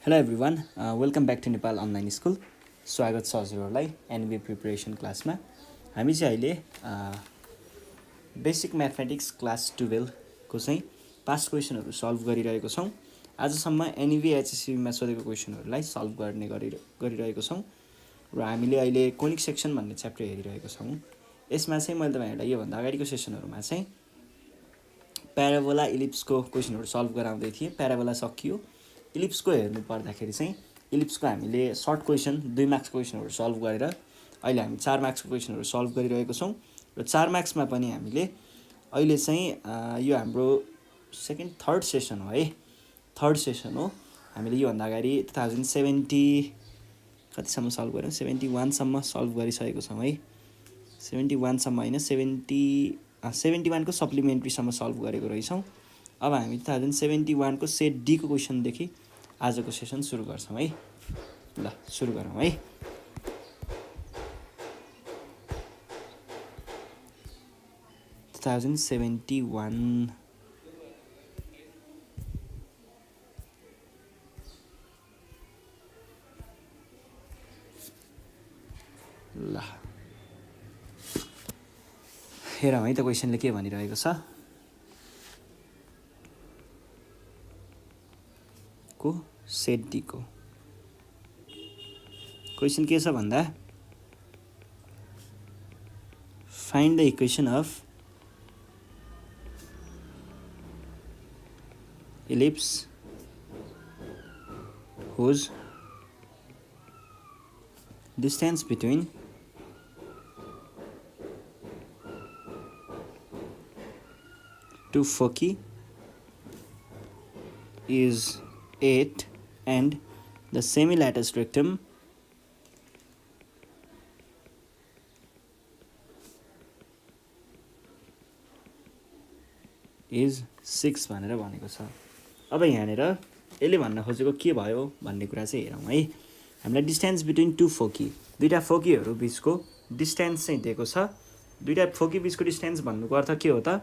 Hello everyone, welcome back to Nepal online school. स्वागत छ हजुरहरूलाई एनबी प्रिपरेसन क्लासमा। हामी चाहिँ अहिले बेसिक म्याथमेटिक्स क्लास 12को चाहिँ पास्ट क्वेसनहरू सल्भ गरिरहेको छौँ। आजसम्म एनबी एचएससीमा सोधेको क्वेसनहरूलाई सल्भ गरिरहेको छौँ र हामीले अहिले कोनिक सेक्सन भन्ने च्याप्टर हेरिरहेको छौँ। यसमा चाहिँ मैले तपाईँहरूलाई योभन्दा अगाडिको सेसनहरूमा चाहिँ प्याराबोला इलिप्सको क्वेसनहरू सल्भ गराउँदै थिएँ। प्याराबोला सकियो। इलिप्सको हेर्नु पर्दाखेरि चाहिँ इलिप्सको हामीले सर्ट क्वेसन 2 मार्क्सको क्वेसनहरू सल्भ गरेर अहिले हामी 4 मार्क्सको क्वेसनहरू सल्भ गरिरहेको छौँ र 4 मार्क्समा पनि हामीले अहिले चाहिँ यो हाम्रो थर्ड सेसन हो है। थर्ड सेसन हो। हामीले योभन्दा अगाडि 2070 कतिसम्म सल्भ गऱ्यौँ? 71 सम्म सल्भ गरिसकेको छौँ है। 71 सम्म होइन, 71 को सप्लिमेन्ट्रीसम्म सल्भ गरेको रहेछौँ। अब हामी 2071 को सेट डी को क्वेसनदेखि आजको सेसन सुरु गर्छौँ है। ल सुरु गरौँ है। ल हेरौँ है त क्वेसनले के भनिरहेको छ। को सेट डी को क्वेसन के छ भन्दा find the equation of ellipse whose distance between two foci is 8 and the semi-lattice rectum is 6 भनेर भनेको छ। अब यहाँनिर यसले भन्न खोजेको के भयो भन्ने कुरा चाहिँ हेरौँ है। हामीलाई डिस्टेन्स बिट्विन टु फोकी, दुईवटा फोकीहरू बिचको डिस्टेन्स चाहिँ दिएको छ। दुईवटा फोकी बिचको डिस्टेन्स भन्नुको अर्थ के हो त?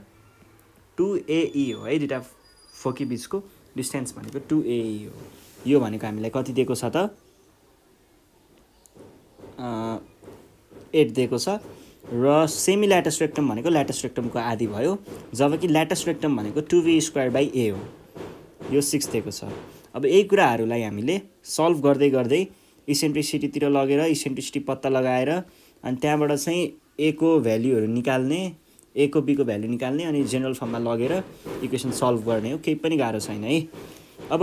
2AE हो है। दुईवटा फोकी बिचको डिस्टेन्स भनेको 2AE हो। यो भनेको हामीलाई कति दिएको छ त? 8 दिएको छ र सेमी ल्याटस रेक्टम भनेको ल्याटस रेक्टमको आधी भयो, जबकि ल्याटस रेक्टम भनेको 2V²/A हो। यो 6 दिएको छ। अब यही कुराहरूलाई हामीले सल्भ गर्दै गर्दै इसेन्ट्रिसिटीतिर लगेर इसेन्ट्रिसिटी पत्ता लगाएर अनि त्यहाँबाट चाहिँ ए को भ्याल्युहरू निकाल्ने, ए को बी को भ्याल्यु निकाल्ने अनि जेनरल फर्ममा लगेर इक्वेसन सल्भ गर्ने हो। केही पनि गाह्रो छैन है। अब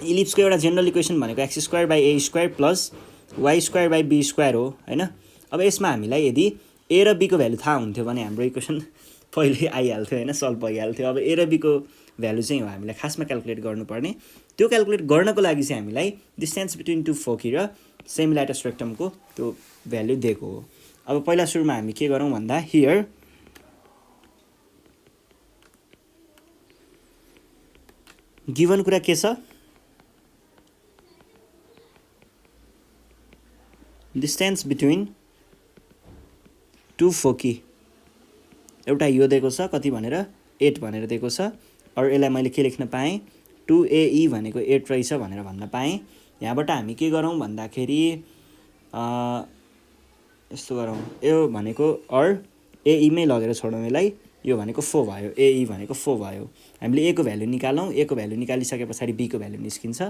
इलिप्सको एउटा जेनरल इक्वेसन भनेको x²/a² प्लस y²/b² हो हैन। अब यसमा हामीलाई यदि ए र बी को भ्यालु थाहा हुन्थ्यो भने हाम्रो इक्वेसन पहिले आइहाल्थ्यो हैन, सल्भ भइहाल्थ्यो। अब ए र बी को भ्यालु चाहिँ हो हामीलाई खासमा क्याल्कुलेट गर्नुपर्ने। त्यो क्याल्कुलेट गर्नको लागि चाहिँ हामीलाई डिस्टेन्स बिट्विन टु फोकी र सेमी ल्याटस रेक्टमको त्यो भ्यालु दिएको हो। अब पहिला सुरुमा हामी के गरौँ भन्दा हियर गिभन कुरा के छ? डिस्टेन्स बिट्विन टु फोकी एउटा यो दिएको छ कति भनेर 8 भनेर दिएको छ। अरू यसलाई मैले के लेख्न पाएँ? 2AE भनेको 8 रहेछ भनेर भन्न पाएँ। यहाँबाट हामी के गरौँ भन्दाखेरि यस्तो गरौँ, यो भनेको AE मै लगेर छोडौँ यसलाई। यो भनेको 4 भयो, AE भनेको 4 भयो। हामीले ए को भ्यालु निकालौँ। ए को भ्यालु निकालिसके पछाडि बी को भ्यालु निस्किन्छ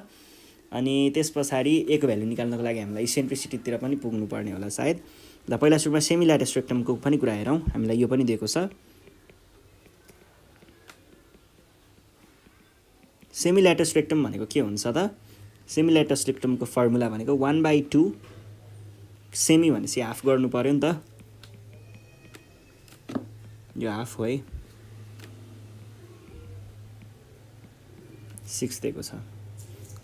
अनि त्यस पछाडि ए को भ्यालु निकाल्नको लागि हामीलाई इसेन्ट्रिसिटीतिर पनि पुग्नुपर्ने होला सायद। ल पहिला सुरुमा सेमी ल्याटस रेक्टमको पनि कुरा हेरौँ। हामीलाई यो पनि दिएको छ। सेमी ल्याटस रेक्टम भनेको के हुन्छ त? सेमी ल्याटस रेक्टमको फर्मुला भनेको 1/2 सेमी भनेपछि हाफ गर्नु पर्यो नि त। यो हाफ हो है। 6 दिएको छ।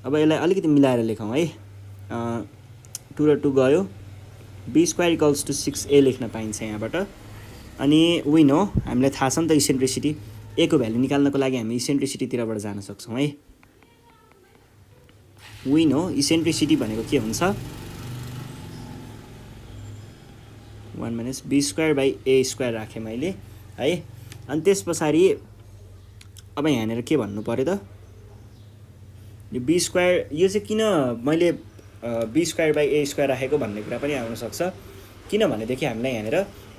अब यसलाई अलिकति मिलाएर लेखौँ है। 2 र 2 गयो, b² = 6a लेख्न पाइन्छ यहाँबाट। अनि विन हो, हामीलाई थाहा छ नि त इसेन्ट्रिसिटी। ए को भ्यालु निकाल्नको लागि हामी इसेन्ट्रिसिटीतिरबाट जान सक्छौँ है। विन हो, इसेन्ट्रिसिटी भनेको के हुन्छ? 1 - b²/a² राखेँ मैले है। अनि त्यस पछाडि अब यहाँनिर के भन्नु पर्यो त? यो बी स्क्वायर यो चाहिँ किन मैले b square by a square राखेको भन्ने कुरा पनि आउन सक्छ। किनभनेदेखि हामीलाई यहाँनिर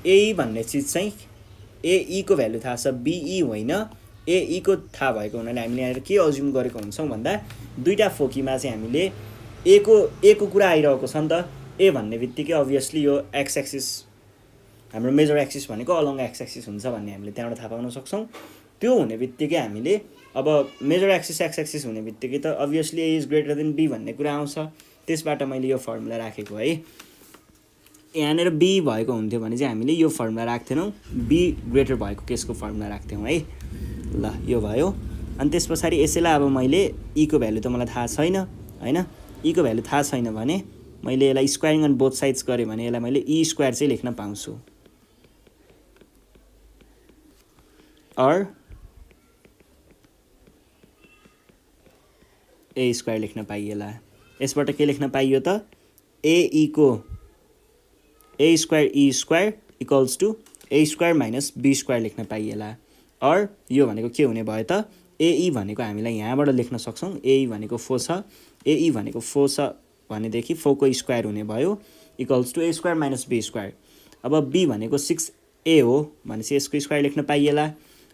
ए भन्ने चिज चाहिँ एईको भ्यालु थाहा छ, बिई होइन एईको थाहा भएको हुनाले हामीले यहाँनिर के अज्युम गरेको हुन्छौँ भन्दा दुईवटा फोकीमा चाहिँ हामीले एको कुरा आइरहेको छ नि त। ए भन्ने बित्तिकै अभियसली यो एक्स एक्सिस हाम्रो मेजर एक्सिस भनेको अलङ एक्स एक्सिस हुन्छ भन्ने हामीले त्यहाँबाट थाहा पाउन सक्छौँ। त्यो हुने बित्तिकै हामीले अब मेजर एक्सिस एक्स एक्सिस हुने बित्तिकै त obviously a is greater than b भन्ने कुरा आउँछ। त्यसबाट मैले यो फर्मुला राखेको है। यहाँनिर बी भएको हुन्थ्यो भने चाहिँ हामीले यो फर्मुला राख्थेनौँ, बी ग्रेटर भएको केसको फर्मुला राख्थ्यौँ है। ल यो भयो। अनि त्यस पछाडि यसैलाई अब मैले ईको भ्यालु त मलाई थाहा छैन होइन, ईको भ्यालु थाहा छैन भने मैले यसलाई स्क्वायरिङ अन बोथ साइड्स गरेँ भने यसलाई मैले ई स्क्वायर चाहिँ लेख्न पाउँछु। अर ए स्क्वायर लेख्न पाइएला। यसबाट के लेख्न पाइयो त एईको a square e square equals to a square minus b square लेख्न पाइएला। अर यो भनेको के हुने भयो त एई भनेको हामीलाई यहाँबाट लेख्न सक्छौँ। एई भनेको 4 छ, एई भनेको 4 छ भनेदेखि 4 को स्क्वायर हुने भयो equals to a square minus b square. अब बी भनेको 6a हो भनेपछि यसको स्क्वायर लेख्न पाइएला।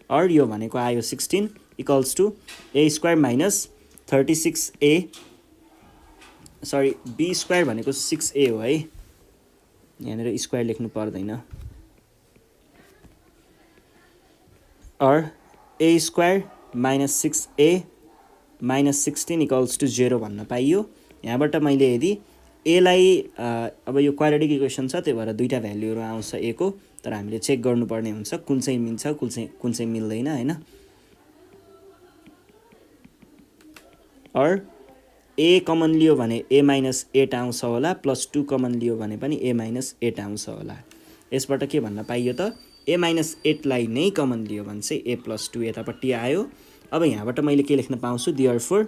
अर यो भनेको आयो 16 equals to a square minus 36a, sorry b square भनेको 6a हो है, यहाँनिर स्क्वायर लेख्नु पर्दैन। Or a square minus 6a minus 16 equals to 0 भन्न पाइयो। यहाँबाट मैले यदि एलाई अब यो क्वाड्रेटिक इक्वेसन छ त्यही भएर दुईवटा भ्याल्युहरू आउँछ ए को, तर हामीले चेक गर्नुपर्ने हुन्छ कुन चाहिँ मिल्छ कुन चाहिँ मिल्दैन होइन। अर ए कमन लियो भने ए माइनस 8 आउँछ होला, प्लस 2 कमन लियो भने पनि ए माइनस 8 आउँछ होला। यसबाट के भन्न पाइयो त ए माइनस 8 लाई नै कमन लियो भने चाहिँ ए प्लस 2 यतापट्टि आयो। अब यहाँबाट मैले के लेख्न पाउँछु, therefore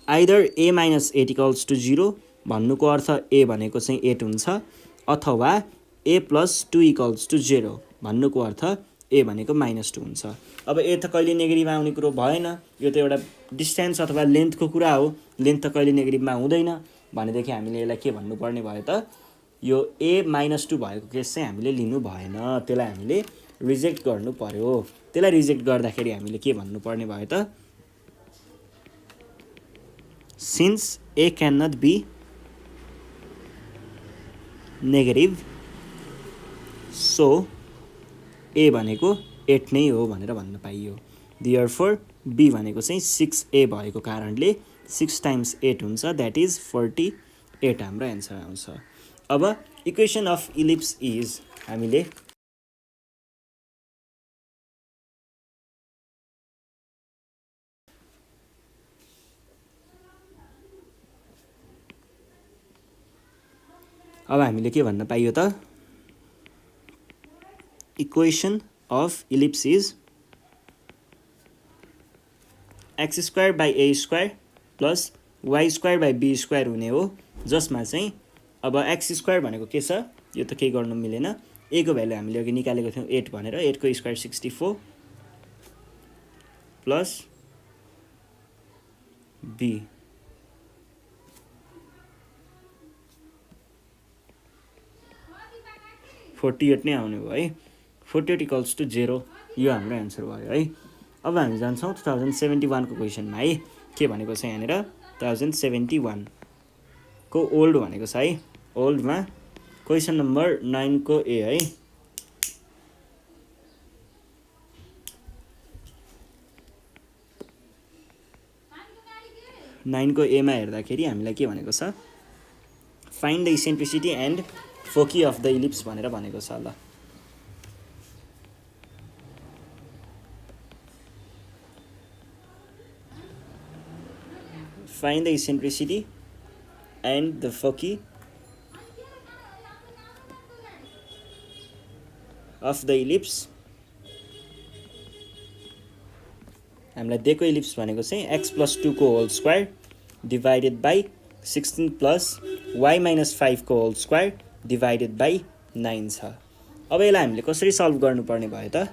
either a minus 8 equals to 0 भन्नुको अर्थ ए भनेको चाहिँ 8 हुन्छ, अथवा ए प्लस 2 इक्वल्स टु 0 भन्नुको अर्थ ए भनेको -2 हुन्छ। अब ए त कहिले नेगेटिभमा आउने कुरो भएन, यो त एउटा डिस्टेन्स अथवा लेन्थको कुरा हो, लेन्थ त कहिले नेगेटिभमा हुँदैन भनेदेखि हामीले यसलाई के भन्नुपर्ने भयो त यो ए -2 भएको केस चाहिँ हामीले लिनु भएन, त्यसलाई हामीले रिजेक्ट गर्नु पर्यो। त्यसलाई रिजेक्ट गर्दाखेरि हामीले के भन्नुपर्ने भयो त since a can not be negative so a भनेको 8 नै हो भनेर भन्न पाइयो। देयरफोर बी भनेको चाहिँ 6a भएको कारणले 6 टाइम्स 8 हुन्छ, द्याट इज 48 हाम्रो एन्सर आउँछ। अब इक्वेसन अफ इलिप्स इज हामीले के भन्न पाइयो त equation of ellipse is x square by a square plus y square by b square हुने हो, जसमा चाहिँ अब एक्स स्क्वायर भनेको के छ, यो त केही गर्नु मिलेन। ए को भ्यालु हामीले अघि निकालेको थियौँ 8 भनेर, 8 को स्क्वायर 64 प्लस बी (48) नै आउने भयो है। 48 इक्वल्स टु 0 यो हाम्रो एन्सर भयो है। अब हामी जान्छौँ 2071 को क्वेसनमा है। के भनेको छ यहाँनिर 2071 को ओल्ड भनेको छ है। ओल्डमा क्वेसन नम्बर 9 को ए है। नाइन को एमा हेर्दाखेरि हामीलाई के भनेको छ, find the eccentricity and foci of the ellipse भनेर भनेको छ। ल find the eccentricity and the foci of the ellipse। हामीलाई दिएको इलिप्स भनेको चाहिँ x + 2 को whole square divided by 16 plus y - 5 को होल स्क्वायर डिभाइडेड बाई 9 छ। अब यसलाई हामीले कसरी सल्भ गर्नुपर्ने भयो त,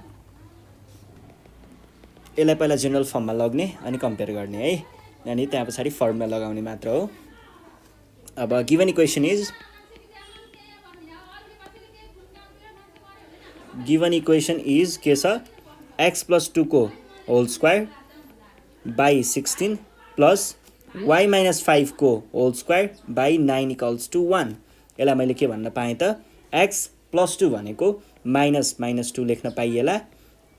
यसलाई पहिला जेनरल फर्ममा लग्ने अनि कम्पेयर गर्ने है, अनि त्यहाँ पछाडि फर्ममा लगाउने मात्र हो। अब गिभन इक्वेसन इज के छ, x + 2 को whole square by 16 plus y - 5 को होल स्क्वायर बाई 9 = 1। यसलाई मैले के भन्न पाएँ त, x + 2 भनेको -2 लेख्न पाइएला,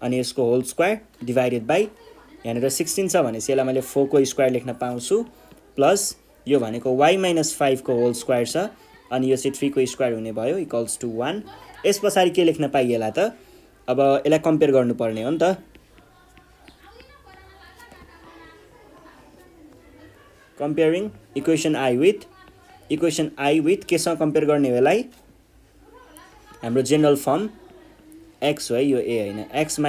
अनि यसको होल स्क्वायर डिभाइडेड बाई यहाँनिर 16 छ भनेपछि यसलाई मैले 4 को स्क्वायर लेख्न पाउँछु, प्लस यो भनेको y - 5 को होल स्क्वायर छ, अनि यो चाहिँ 3 को स्क्वायर हुने भयो = 1। यस पछाडि के लेख्न पाइएला त, अब यसलाई कम्पेयर गर्नुपर्ने हो नि त। कम्पेयरिङ इक्वेसन I विथ केसँग कम्पेयर गर्ने हो यसलाई, हाम्रो जेनरल फर्म x हो है, यो a होइन, x -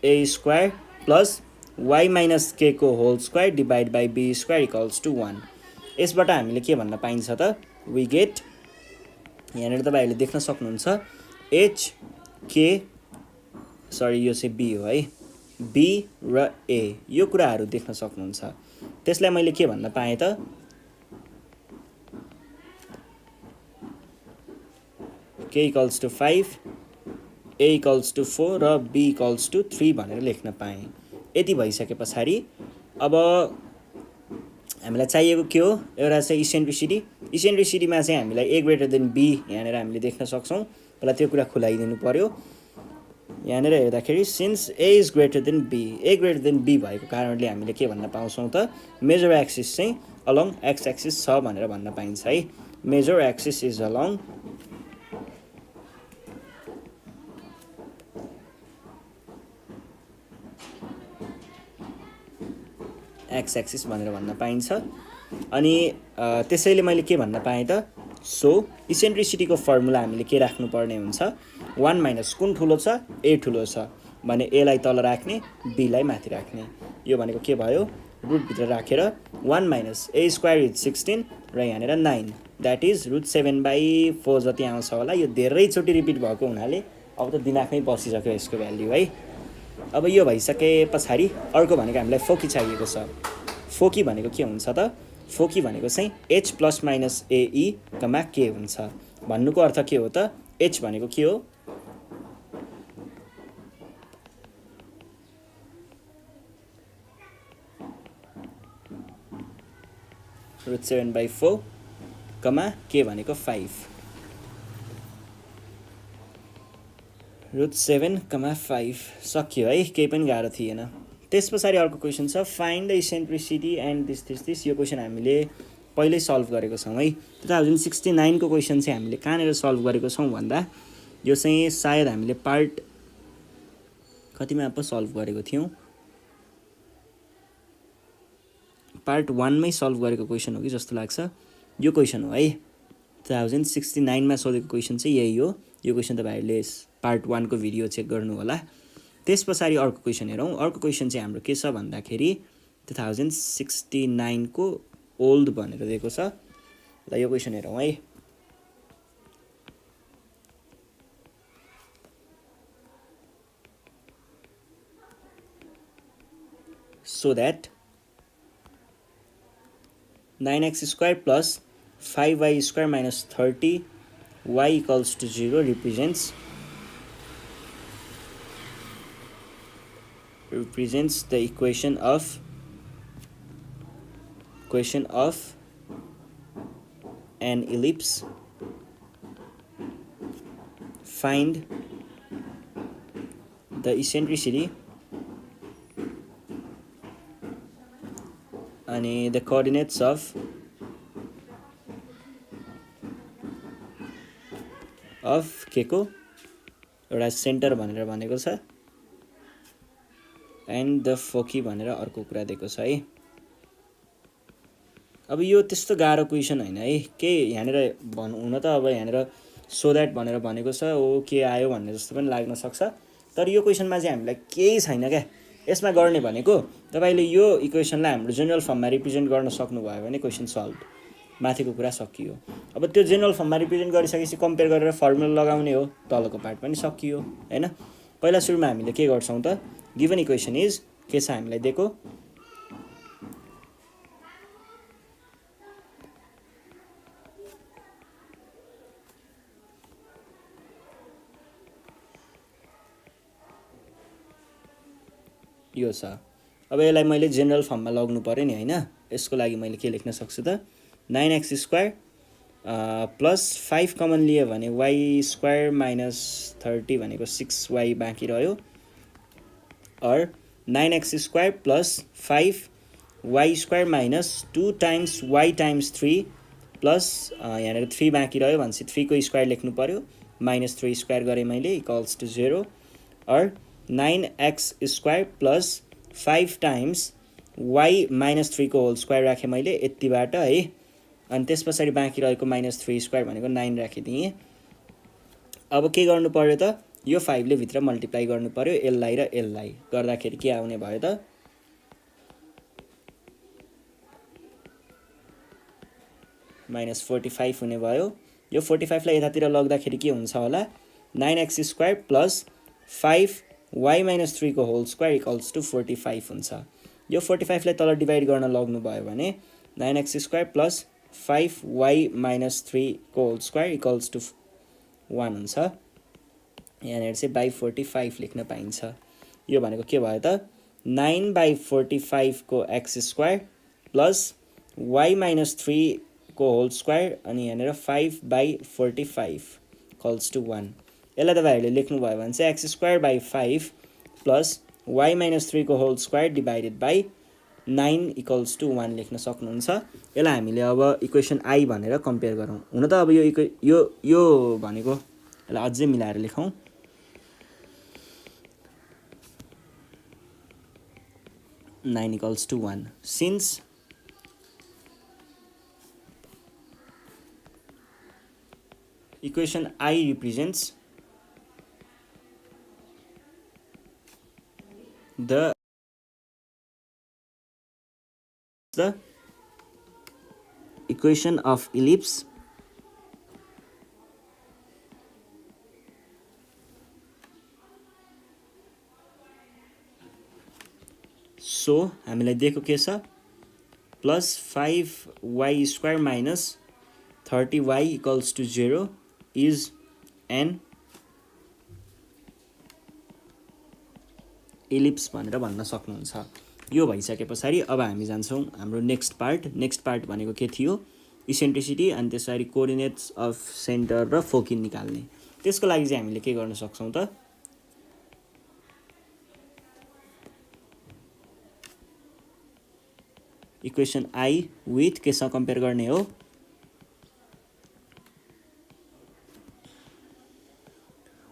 a square plus y - k को whole square divide by b square = 1। यसबाट हामीले के भन्न पाइन्छ त, वी गेट, यहाँनिर तपाईँहरूले देख्न सक्नुहुन्छ h k सरी यो चाहिँ b हो है, b र a यो कुराहरू देख्न सक्नुहुन्छ। त्यसलाई मैले के भन्न पाएँ त, k = 5 a = 4 र b = 3 भनेर लेख्न पाएँ। यति भइसके पछाडि अब हामीलाई चाहिएको के हो, एउटा चाहिँ इसेन्ट्रिसिटीमा चाहिँ हामीलाई a > b यहाँनिर हामीले देख्न सक्छौँ। पहिला त्यो कुरा खुलाइदिनु पर्यो। यहाँनिर हेर्दाखेरि since a is greater than b भएको कारणले हामीले के भन्न पाउँछौँ त, मेजर एक्सिस चाहिँ अलोङ x एक्सिस छ भनेर भन्न पाइन्छ है। Major axis is along x axis भनेर भन्न पाइन्छ। अनि त्यसैले मैले के भन्न पाएँ त, सो इसेन्ट्रिसिटीको फर्मुला हामीले के राख्नुपर्ने हुन्छ, 1 - कुन ठुलो छ, a ठुलो छ भने a लाई तल राख्ने, b लाई माथि राख्ने। यो भनेको के भयो, रुटभित्र राखेर 1 - a स्क्वायर इज 16 र यहाँनिर 9 द्याट इज √7/4 जति आउँछ होला। यो धेरैचोटि रिपिट भएको हुनाले अब त दिमागमै बसिसक्यो यसको भ्याल्यु है। अब यो भइसके पछाडि अर्को भनेको हामीलाई फोकी चाहिएको छ। फोकी भनेको के हुन्छ त, फोकी भनेको चाहिँ h ± ae, k हुन्छ। भन्नुको अर्थ के हो त, h भनेको के हो, √7/4, k भनेको 5, √7, सक्यो है, केही पनि गाह्रो थिएन। त्यस पछाडि अर्को क्वेसन छ, find the eccentricity and this. यो क्वेसन हामीले पहिल्यै सल्भ गरेको छौँ है। 2069 को क्वेसन चाहिँ हामीले कहाँनिर सल्भ गरेको छौँ भन्दा, यो चाहिँ सायद हामीले पार्ट कतिमा पो सल्भ गरेको थियौँ, पार्ट 1 मै सल्भ गरेको क्वेसन हो कि जस्तो लाग्छ। यो क्वेसन हो है, 2069 मा सोधेको क्वेसन चाहिँ यही हो। यो क्वेसन तपाईँहरूले पार्ट 1 को भिडियो चेक गर्नु होला। त्यस पछाडि अर्को क्वेसन हेरौँ। अर्को क्वेसन चाहिँ हाम्रो के छ भन्दाखेरि 2069 को ओल्ड भनेर दिएको छ। ल यो क्वेसन हेरौँ है। So that 9x² plus 5y² minus 30 y equals to 0 represents the equation of an ellipse. Find the eccentricity and the coordinates of के को एउटा सेन्टर भनेर भनेको छ एन्ड द फोकी भनेर अर्को कुरा दिएको छ है। अब यो त्यस्तो गाह्रो क्वेसन हैन है, के यहाँनिर हुन त अब यहाँनिर सो द्याट भनेर भनेको छ, ओ के आयो भन्ने जस्तो पनि लाग्न सक्छ, तर यो क्वेसनमा चाहिँ हामीलाई केही छैन क्या। यसमा गर्ने भनेको तपाईले यो इक्वेसनलाई हाम्रो जेनरल फर्ममा रिप्रेजेन्ट गर्न सक्नुभयो भने क्वेसन सल्भ, माथिको कुरा सकियो। अब त्यो जेनरल फर्ममा रिप्रेजेन्ट गरिसकेपछि कम्पेयर गरेर फर्मुला लगाउने हो, तलको पार्ट पनि सकियो हैन। पहिला सुरुमा हामीले के गर्छौं त, गिभन इक्वेसन इज के छ हामीलाई दिएको यो छ। अब यसलाई मैले जेनरल फर्ममा लग्नु पर्यो नि हैन, यसको लागि मैले के लेख्न सक्छु त 9x² प्लस 5 कमन लियो भने y² माइनस 30 भनेको 6y बाँकी रह्यो, और 9x² plus 5y² minus 2 times y times 3 plus यहाँनिर 3 बाँकी रह्यो भनेपछि 3 को स्क्वायर लेख्नु पर्यो, माइनस 3 स्क्वायर गरेँ मैले इक्वल्स टु 0, और 9x² plus 5 times y minus 3 को होल स्क्वायर राखेँ मैले यतिबाट है, अनि त्यस पछाडि बाँकी रहेको माइनस 3 स्क्वायर भनेको 9 राखिदिएँ। अब के गर्नु पर्यो त, यो 5 ले भित्र मल्टिप्लाई गर्नु पर्यो यसलाई र यसलाई, गर्दाखेरि के आउने भयो त माइनस 45 हुने भयो। यो 45 लाई यतातिर लग्दाखेरि के हुन्छ होला 9x² प्लस 5y माइनस 3 को होल स्क्वायर इक्वल्स टु 45 हुन्छ। यो 45 लाई तल डिभाइड गर्न लग्नु भयो भने 9x² प्लस 5y माइनस 3 को होल स्क्वायर इक्वल्स टु 1 हुन्छ। यहाँनिर चाहिँ बाई 45 लेख्न पाइन्छ। यो भनेको के भयो त 9/45 को x² प्लस y माइनस 3 को होल स्क्वायर अनि यहाँनिर 5/45 इक्वल्स टु 1। यसलाई तपाईहरुले लेख्नु भयो भने चाहिँ x²/5 प्लस y माइनस 3 को whole square divided by 9 equals to 1 लेख्न सक्नुहुन्छ। यसलाई हामीले अब इक्वेसन आई भनेर कम्पेयर गरौँ। हुन त अब यो भनेको यसलाई अझै मिलाएर लेखौँ। Nine equals to 1 since equation I represents the equation of ellipse so हामीलाई दिएको के छ plus 5y² minus 30y equals to 0 is an ellipse भनेर भन्न सक्नुहुन्छ। यो भइसके पछाडि अब हामी जान्छौँ हाम्रो नेक्स्ट पार्ट भनेको के थियो इसेन्ट्रिसिटी अनि त्यसरी कोअर्डिनेट्स अफ सेन्टर र फोकी निकाल्ने। त्यसको लागि चाहिँ हामीले के गर्न सक्छौँ त इक्वेसन आई विथ केसँग कम्पेयर गर्ने हो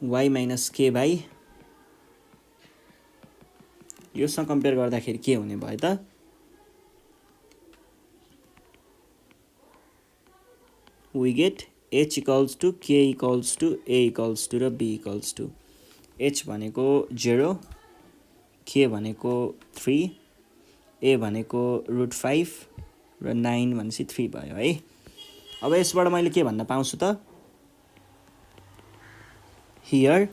y माइनस k बाई योसँग कम्पेयर गर्दाखेरि के हुने भयो त we get h equals to k equals to a equals to र b इक्वल्स टु h भनेको 0 k भनेको 3 a भनेको √5 र 9 भनेपछि 3 भयो है। अब यसबाट मैले के भन्न पाउँछु त here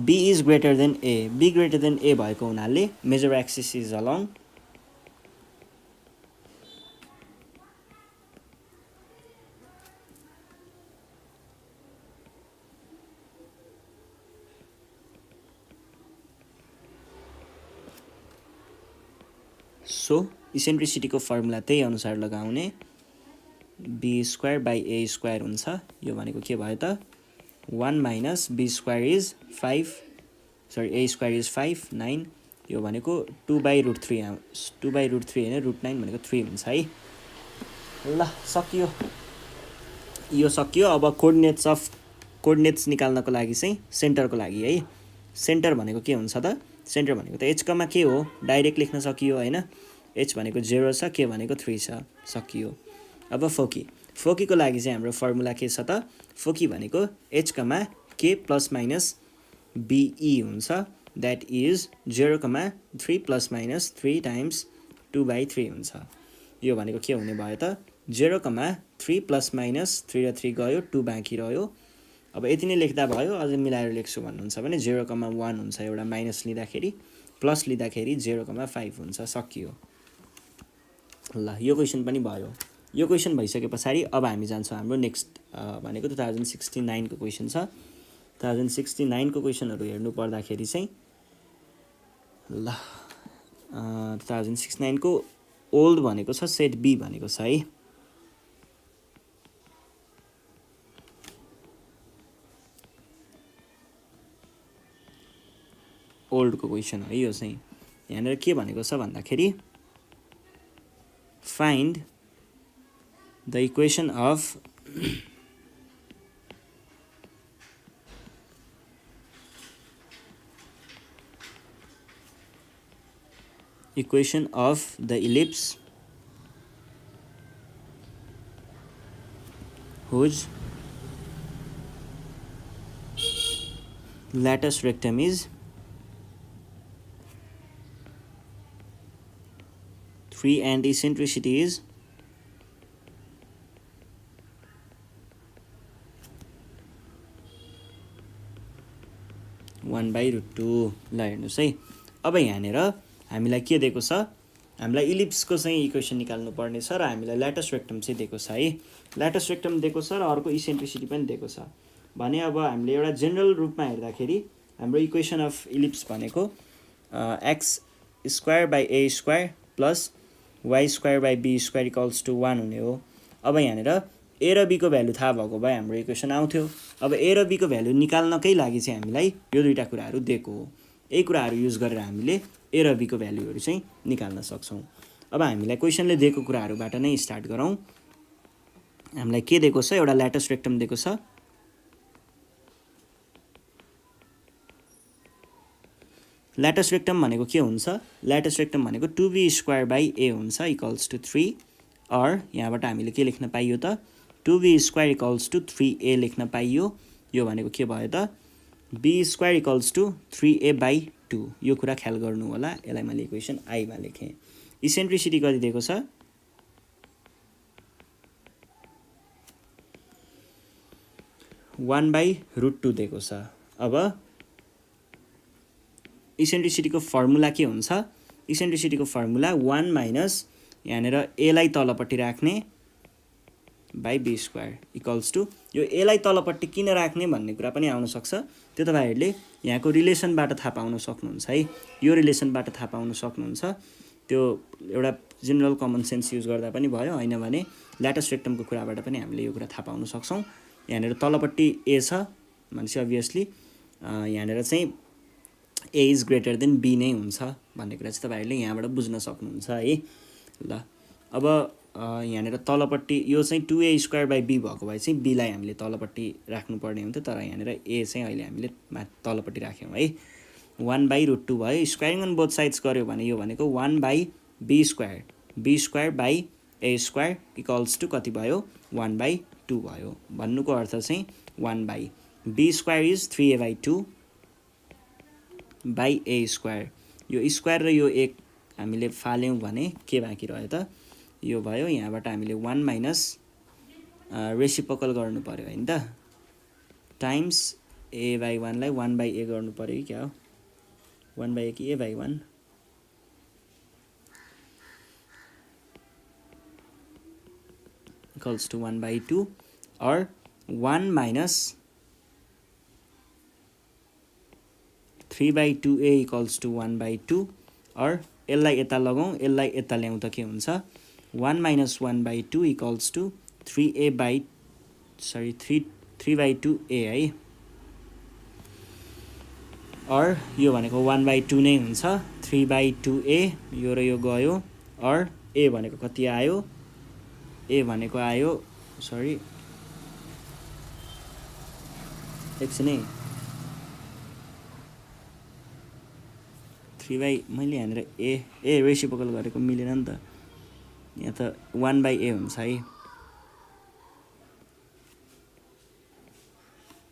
b is greater than a, b greater than a भएको हुनाले major axis is along so eccentricity को फर्मुला त्यही अनुसार लगाउने b²/a² हुन्छ। यो भनेको के भयो त 1 minus b² is 5 sorry a² is 5 9 यो भनेको 2/√3 2/√3 हैन √9 भनेको 3 हुन्छ है। ल सकियो, यो सकियो। अब कोअर्डिनेट्स निकाल्नको लागि चाहिँ सेन्टरको लागि है। सेन्टर भनेको के हुन्छ त सेन्टर भनेको त h कमा के हो डाइरेक्ट लेख्न सकियो हैन। h भनेको 0 छ k भनेको 3 छ सकियो। अब फोकीको लागि चाहिँ हाम्रो फर्मुला के छ त फोकी भनेको h comma k plus minus be हुन्छ that is 0 comma 3 plus minus 3 times 2/3 हुन्छ। यो भनेको के हुने भयो त 0 कमा 3 प्लस माइनस 3 र 3 गयो 2 बाँकी रह्यो अब यति नै लेख्दा भयो, अझै मिलाएर लेख्छु भन्नुहुन्छ भने 0,1 हुन्छ एउटा माइनस लिँदाखेरि, प्लस लिँदाखेरि 0,5 हुन्छ, सकियो। ल यो क्वेसन पनि भयो। यो क्वेसन भइसके पछाडि अब हामी जान्छौँ हाम्रो नेक्स्ट भनेको 2069 को क्वेसन छ। 2069 को क्वेसनहरू हेर्नु पर्दाखेरि चाहिँ ल 2069 को ओल्ड भनेको छ सेट बी भनेको छ है। ओल्ड को क्वेसन हो यो चाहिँ। यहाँनिर के भनेको छ भन्दाखेरि find the equation of the ellipse whose latus rectum is 3 and eccentricity is 1/√2। ल हेर्नुहोस् है, अब यहाँनिर हामीलाई के दिएको छ, हामीलाई इलिप्सको चाहिँ इक्वेसन निकाल्नु पर्ने छ र हामीलाई ल्याटस रेक्टम चाहिँ दिएको छ है। ल्याटस रेक्टम दिएको छ र अर्को इसेन्ट्रिसिटी पनि दिएको छ भने अब हामीले एउटा जेनरल रूपमा हेर्दाखेरि हाम्रो इक्वेसन अफ इलिप्स भनेको x² / a² plus y² / b² equals to 1 हुने हो। अब यहाँनिर ए र बी को भ्यालु थाहा भएको भए हाम्रो इक्वेसन आउँथ्यो। अब ए र बी को भ्यालु निकाल्नकै लागि चाहिँ हामीलाई यो दुईटा कुराहरू दिएको हो। यही कुराहरू युज गरेर हामीले ए र बी को भ्यालुहरू चाहिँ निकाल्न सक्छौँ। अब हामीलाई क्वेसनले दिएको कुराहरूबाट नै स्टार्ट गरौँ। हामीलाई के दिएको छ, एउटा ल्याटस रेक्टम दिएको छ। ल्याटस रेक्टम भनेको के हुन्छ, ल्याटस रेक्टम भनेको 2b² / a हुन्छ इक्वल्स टु 3, अर यहाँबाट हामीले के लेख्न पाइयो त 2b² इक्वल्स टु 3a लेख्न पाइयो। यो भनेको के भयो त b² इक्वल्स टु 3a/2। यो कुरा ख्याल गर्नु होला। यसलाई मैले इक्वेसन आईमा लेखेँ। इसेन्ट्रिसिटी कति दिएको छ, (1/√2) दिएको छ। अब इसेन्ट्रिसिटीको फर्मुला के हुन्छ, इसेन्ट्रिसिटीको फर्मुला 1 माइनस यहाँनिर ए लाई तलपट्टि राख्ने बाई b² इक्वल्स टु, यो ए लाई तलपट्टि किन राख्ने भन्ने कुरा पनि आउन सक्छ। त्यो तपाईँहरूले यहाँको रिलेसनबाट थाहा पाउन सक्नुहुन्छ है। यो रिलेसनबाट थाहा पाउन सक्नुहुन्छ। त्यो एउटा जेनरल कमन सेन्स युज गर्दा पनि भयो, हैन भने ल्याटस रेक्टमको कुराबाट पनि हामीले यो कुरा थाहा पाउन सक्छौँ। यहाँनिर तलपट्टि ए छ भनेपछि अभियसली यहाँनिर चाहिँ ए इज ग्रेटर देन बी नै हुन्छ भन्ने कुरा चाहिँ तपाईँहरूले यहाँबाट बुझ्न सक्नुहुन्छ है। ल अब यहाँनिर तलपट्टि यो चाहिँ 2a² / b भएको भए चाहिँ b लाई हामीले तलपट्टि राख्नुपर्ने हुन्थ्यो, तर यहाँनिर ए चाहिँ अहिले हामीले तलपट्टि राख्यौँ है। 1/√2 भयो। स्क्वायरिङ अन बोथ साइड्स गऱ्यो भने यो भनेको 1/b², b² / a² equals to कति भयो, 1/2 भयो। भन्नुको अर्थ चाहिँ 1/b² इज 3a/2 / a²। यो स्क्वायर र यो एक हामीले फाल्यौँ भने के बाँकी रह्यो त, यो भयो। यहाँबाट हामीले 1 माइनस रेसिप्रोकल गर्नु पर्यो हैन त, टाइम्स a/1 लाई 1/a गर्नु पर्यो कि क्या हो, 1/a कि a/1, इक्वल्स टु 1/2 और 1 माइनस 3/2a इक्वल्स टु 1/2 और यसलाई यता लगाउँ, यसलाई यता ल्याउँ त के हुन्छ, 1 माइनस 1/2 इक्वल्स टु 3/2a है। और यो भनेको 1/2 नै हुन्छ, 3/2a, यो र यो गयो। और a भनेको कति आयो, a भनेको आयो, सरी एकछिन है, 3 मैले यहाँनिर ए रेसिप्रोकल गरेको मिलेन नि त, यहाँ त 1/a हुन्छ है।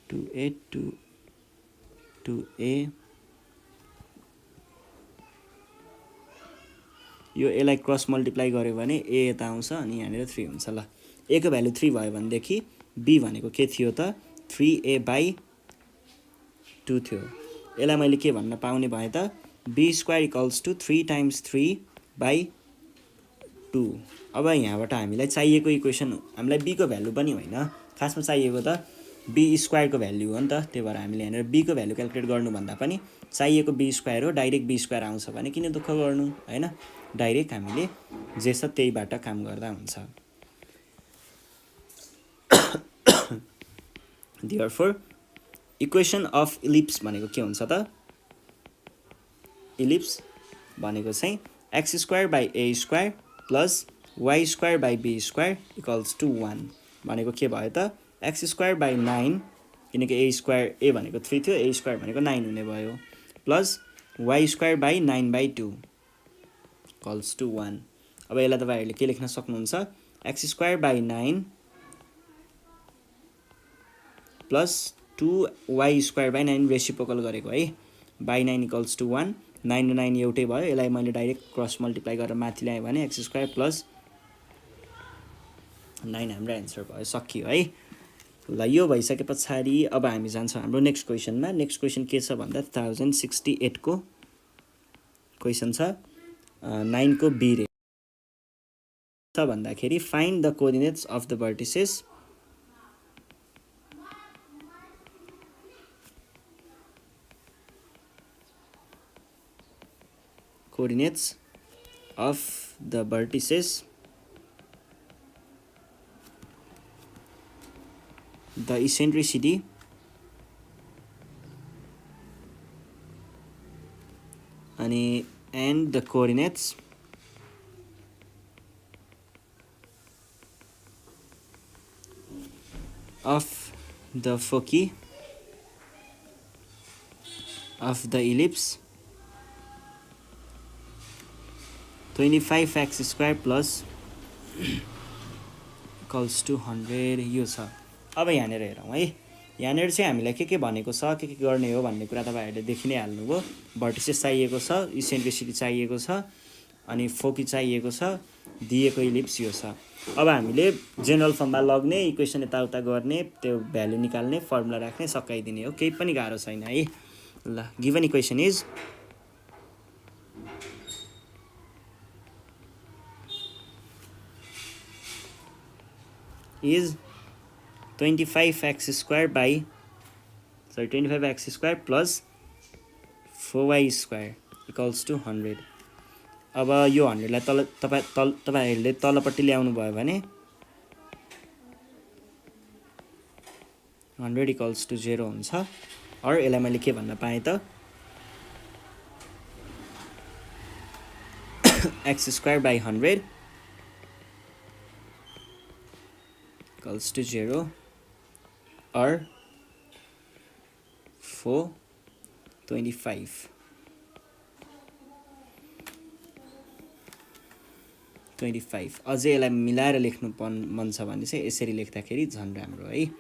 2a यो यसलाई क्रस मल्टिप्लाई गर्यो भने a यता आउँछ अनि यहाँनिर 3 हुन्छ। ल a को भ्यालु 3 भयो भनेदेखि b भनेको के थियो त 3a/2 थियो। यसलाई मैले के भन्न पाउने भए त b² = 3 × 3/2। अब यहाँबाट हामीलाई चाहिएको इक्वेसन हामीलाई b को भ्यालु पनि होइन, खासमा चाहिएको त b² को भ्यालु हो नि त। त्यही भएर हामीले यहाँनिर b को भ्यालु क्याल्कुलेट गर्नुभन्दा पनि चाहिएको b² हो, डाइरेक्ट b² आउँछ भने किन दुःख गर्नु हैन, डाइरेक्ट हामीले जे छ त्यहीबाट काम गर्दा हुन्छ। Therefore इक्वेसन अफ इलिप्स भनेको के हुन्छ त, इलिप्स भनेको चाहिँ x² / a² + y² / b² = 1 भनेको के भयो त x² / 9 किनकि a भनेको 3 थियो, a² भनेको 9 हुने भयो, प्लस y² / 9/2 = 1। अब यसलाई तपाईहरुले के लेख्न सक्नुहुन्छ, x² / 9 प्लस 2y² / 9 रेसिप्रोकल गरेको है, /9 = 1, 9 र 9 एउटै भयो। यसलाई मैले डाइरेक्ट क्रस मल्टिप्लाई गरेर माथि ल्याएँ भने x² + 9 हाम्रो एन्सर भयो, सकियो है। ल यो भइसके पछाडि अब हामी जान्छौँ हाम्रो नेक्स्ट क्वेसनमा। नेक्स्ट क्वेसन के छ भन्दा 1068 को क्वेसन छ, 9 को बी रे छ भन्दाखेरि find the coordinates of the vertices the eccentricity and the coordinates of the foci of the ellipse 25x² plus equals to 100 यो छ। अब यहाँनिर हेरौँ है, यहाँनिर चाहिँ हामीलाई के भनेको छ, के गर्ने हो भन्ने कुरा तपाईहरुले देखि नै हाल्नुभयो। भर्टिसेस चाहिएको छ, इसेन्ट्रिसिटी चाहिएको छ, अनि फोकी चाहिएको छ, दिएको इलिप्स यो छ। अब हामीले जेनरल फर्ममा लग्ने, इक्वेसन यताउता गर्ने, त्यो भ्यालु निकाल्ने, फर्मुला राख्ने, सकाइदिने हो, केही पनि गाह्रो छैन है। ल given equation is 25x² plus 4y² equals to 100। अब यो 100 लाई तपाईहरुले तलपट्टि ल्याउनु भयो भने 100 equals to 0 हुन्छ। और यसलाई मैले के भन्न पाएँ त x² / 100 equals to 0 or 425। अझै यसलाई मिलाएर लेख्नु मन छ भने चाहिँ यसरी लेख्दाखेरि झन् राम्रो है।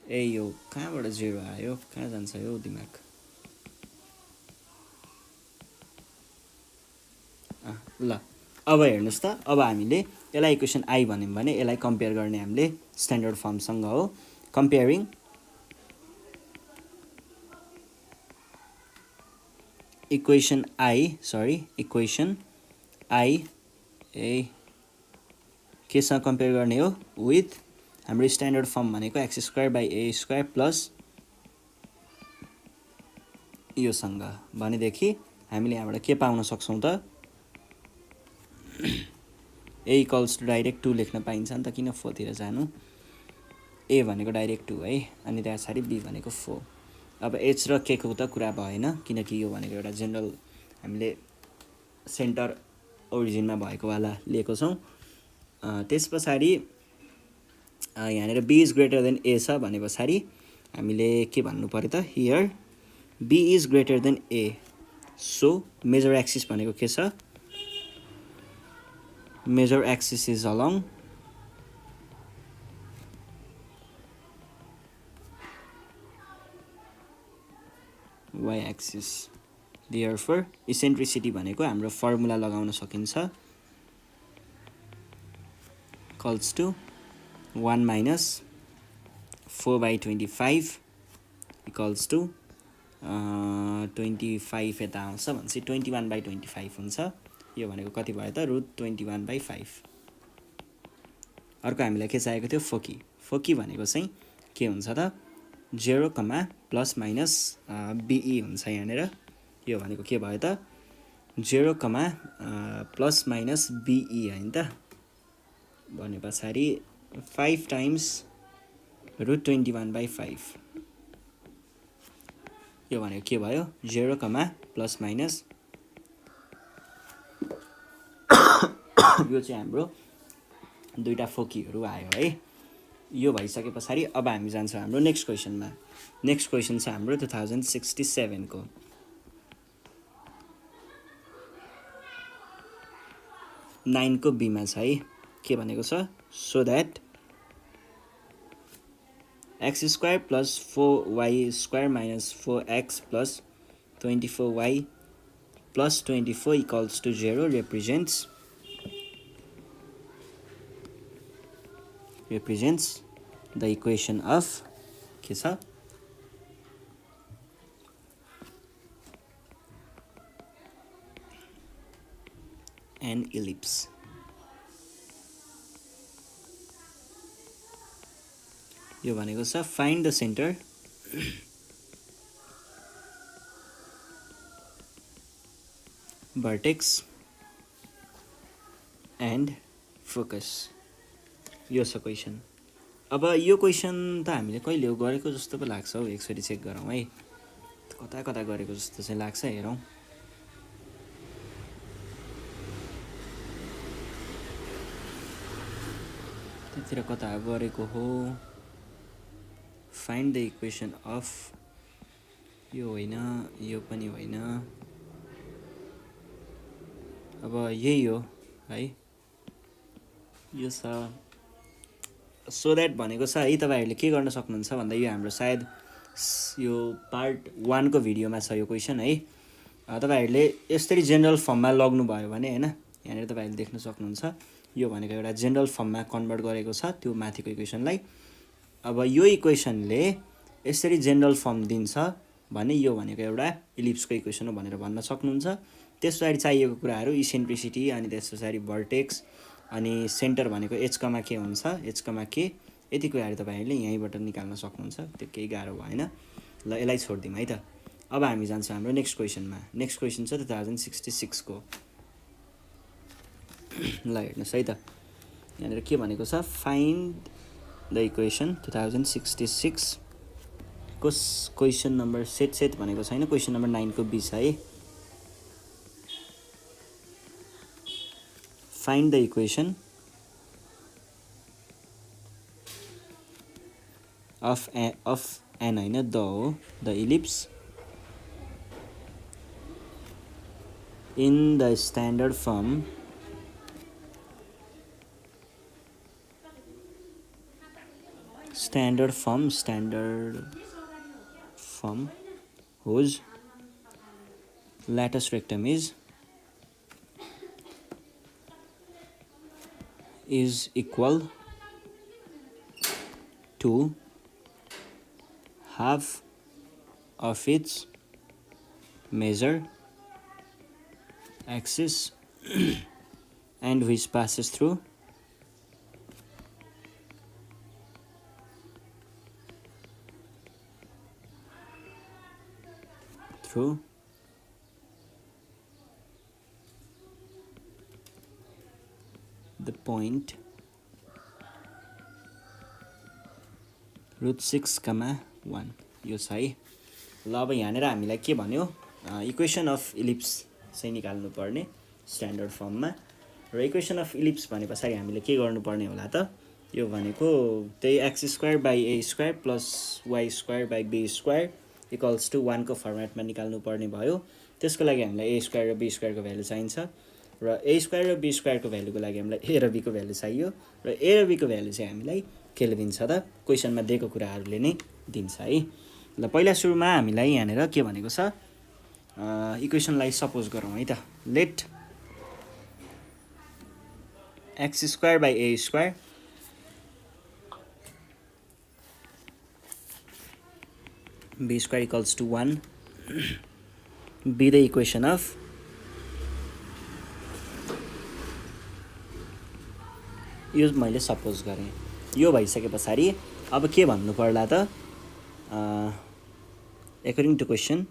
ए यो कहाँबाट 0 आयो, कहाँ जान्छ यो दिमाग। ल अब हेर्नुस् त, अब हामीले यसलाई इक्वेसन आई भन्यौं भने यसलाई कम्पेयर गर्ने हामीले स्ट्यान्डर्ड फर्मसँग हो। कम्पेयरिङ इक्वेसन आई केसँग कम्पेयर गर्ने हो, विथ हाम्रो स्ट्यान्डर्ड फर्म भनेको x² / a² प्लस योसँग भनेदेखि हामीले यहाँबाट के पाउन सक्छौं त a इक्वल्स टु डाइरेक्ट 2 लेख्न पाइन्छ नि त, किन 4 तिर जानु। a भनेको डाइरेक्ट 2 है, अनि त्यसपछि b भनेको 4। अब h र k को त कुरा भएन, किनकि यो भनेको एउटा जनरल हामीले सेन्टर ओरिजिनमा भएको वाला लिएको छौं। त्यसपछि यहाँनिर b is greater than a छ भने पछाडी हामीले के भन्नु पर्यो त, here b is greater than a, so major axis भनेको के छ, measure axis is along y axis। Therefore eccentricity भनेको हाम्रो फर्मुला लगाउन सकिन्छ, equals to 1 - 4/25 इक्वल्स टु 25 यता आउँछ भनेपछि 21/25 हुन्छ। यो भनेको कति भयो त √21/5। अर्को हामीलाई के चाहिएको थियो फोकी। फोकी भनेको चाहिँ के हुन्छ त 0, प्लस माइनस BE हुन्छ यहाँनिर। यो भनेको के भयो त 0, प्लस माइनस BE हैन त। भने पछाडि 5 टाइम्स √21/5। यो भनेको के भयो 0, प्लस माइनस यो चाहिँ हाम्रो दुईटा फोकीहरू आयो है। यो भइसके पछाडि अब हामी जान्छौँ हाम्रो नेक्स्ट क्वेसनमा। नेक्स्ट क्वेसन छ हाम्रो 2067 को। नाइन को बीमा छ है। के भनेको छ so that x² plus 4y² minus 4x plus 24y plus 24 equals to 0 represents the equation of के छ an ellipse। यो भनेको छ find the center vertex and focus। यो छ क्वेसन। अब यो क्वेसन त हामीले कहिले हो गरेको जस्तो पो लाग्छ हौ। एकचोटि चेक गरौँ है कता कता गरेको जस्तो चाहिँ लाग्छ। हेरौँ त्यतिर कता गरेको हो। फाइन्ड द इक्वेसन अफ यो होइन यो पनि होइन। अब यही हो है। यो छ सो दैट भनेको छ है। तपाईहरुले के गर्न सक्नुहुन्छ भन्दा यो हाम्रो सायद यो पार्ट 1 को भिडियोमा छ यो क्वेसन है। तपाईहरुले यसरी जेनरल फर्ममा लग्नु भयो भने हैन यहाँनिर तपाईहरुले देख्न सक्नुहुन्छ। यो भनेको एउटा जेनरल फर्ममा कन्भर्ट गरेको छ त्यो माथिको इक्वेसनलाई। अब यो इक्वेसनले यसरी जेनरल फर्म दिन्छ भने यो भनेको एउटा इलिप्सको इक्वेसन हो भनेर भन्न सक्नुहुन्छ। त्यसपछि चाहिएको कुराहरु इसेन्ट्रिसिटी अनि त्यसपछि भर्टेक्स अनि सेन्टर भनेको h, k हुन्छ। h, k यति कुराहरु तपाईहरुले यहीँबाट निकाल्न सक्नुहुन्छ। त्यो केही गाह्रो भएन। ल यसलाई छोड्दियौँ है त। अब हामी जान्छौँ हाम्रो नेक्स्ट क्वेसनमा। नेक्स्ट क्वेसन छ 2066 को। ल हेर्नुस् है त। यहाँनिर के भनेको छ फाइन्ड द इक्वेसन 2066 को क्वेसन नम्बर सेट भनेको छैन। क्वेसन नम्बर 9 को बी छ है। Find the equation of an हैन द हो the ellipse in the standard form whose lattice rectum is equal to half of its measure axis and which passes through the point √6,1 यो छ है। ल अब यहाँनिर हामीलाई के भन्यो इक्वेसन अफ इलिप्स चाहिँ निकाल्नु पर्ने स्ट्यान्डर्ड फर्ममा। र इक्वेसन अफ इलिप्स भने पछाडि हामीले के गर्नुपर्ने होला त यो भनेको त्यही x² + a² + b² equals to 1 को फर्मेटमा निकाल्नु पर्ने भयो। त्यसको लागि हामीलाई a² र b² को भ्यालु चाहिन्छ र a² र b² को भ्यालुको लागि हामीलाई a र b को भ्यालु चाहियो र a र b को भ्यालु चाहिँ हामीलाई केले दिन्छ त क्वेसनमा दिएको कुराहरुले नै दिन्छ है। ल पहिला सुरुमा हामीलाई यहाँनिर के भनेको छ इक्वेसनलाई सपोज गरौँ है त। Let x² / a² b square equals to 1 be the equation of यो मैले सपोज गरेँ। यो भइसके पछाडि अब के भन्नु पर्ला त according to question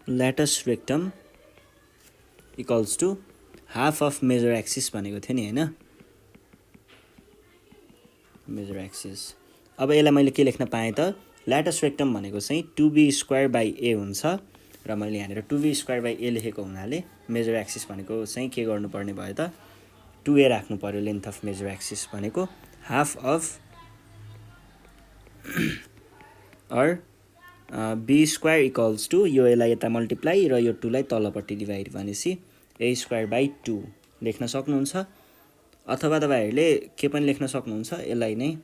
lattice rectum equals to half of major axis भनेको थियो नि हैन, मेजर एक्सिस। अब यसलाई मैले के लेख्न पाएँ त ल्याटस रेक्टम भनेको चाहिँ 2b² हुन्छ र मैले यहाँनिर 2b² लेखेको हुनाले मेजर एक्सिस भनेको चाहिँ के गर्नुपर्ने भयो त 2a राख्नु पर्यो लेन्थ अफ मेजर एक्सिस भनेको हाफ अफ और b² इक्वल्स टु यो यसलाई यता मल्टिप्लाई र यो 2 लाई तलपट्टि डिभाइड भनेपछि a²/2 लेख्न सक्नुहुन्छ। अथवा तपाईहरुले के पनि लेख्न सक्नुहुन्छ यसलाई नै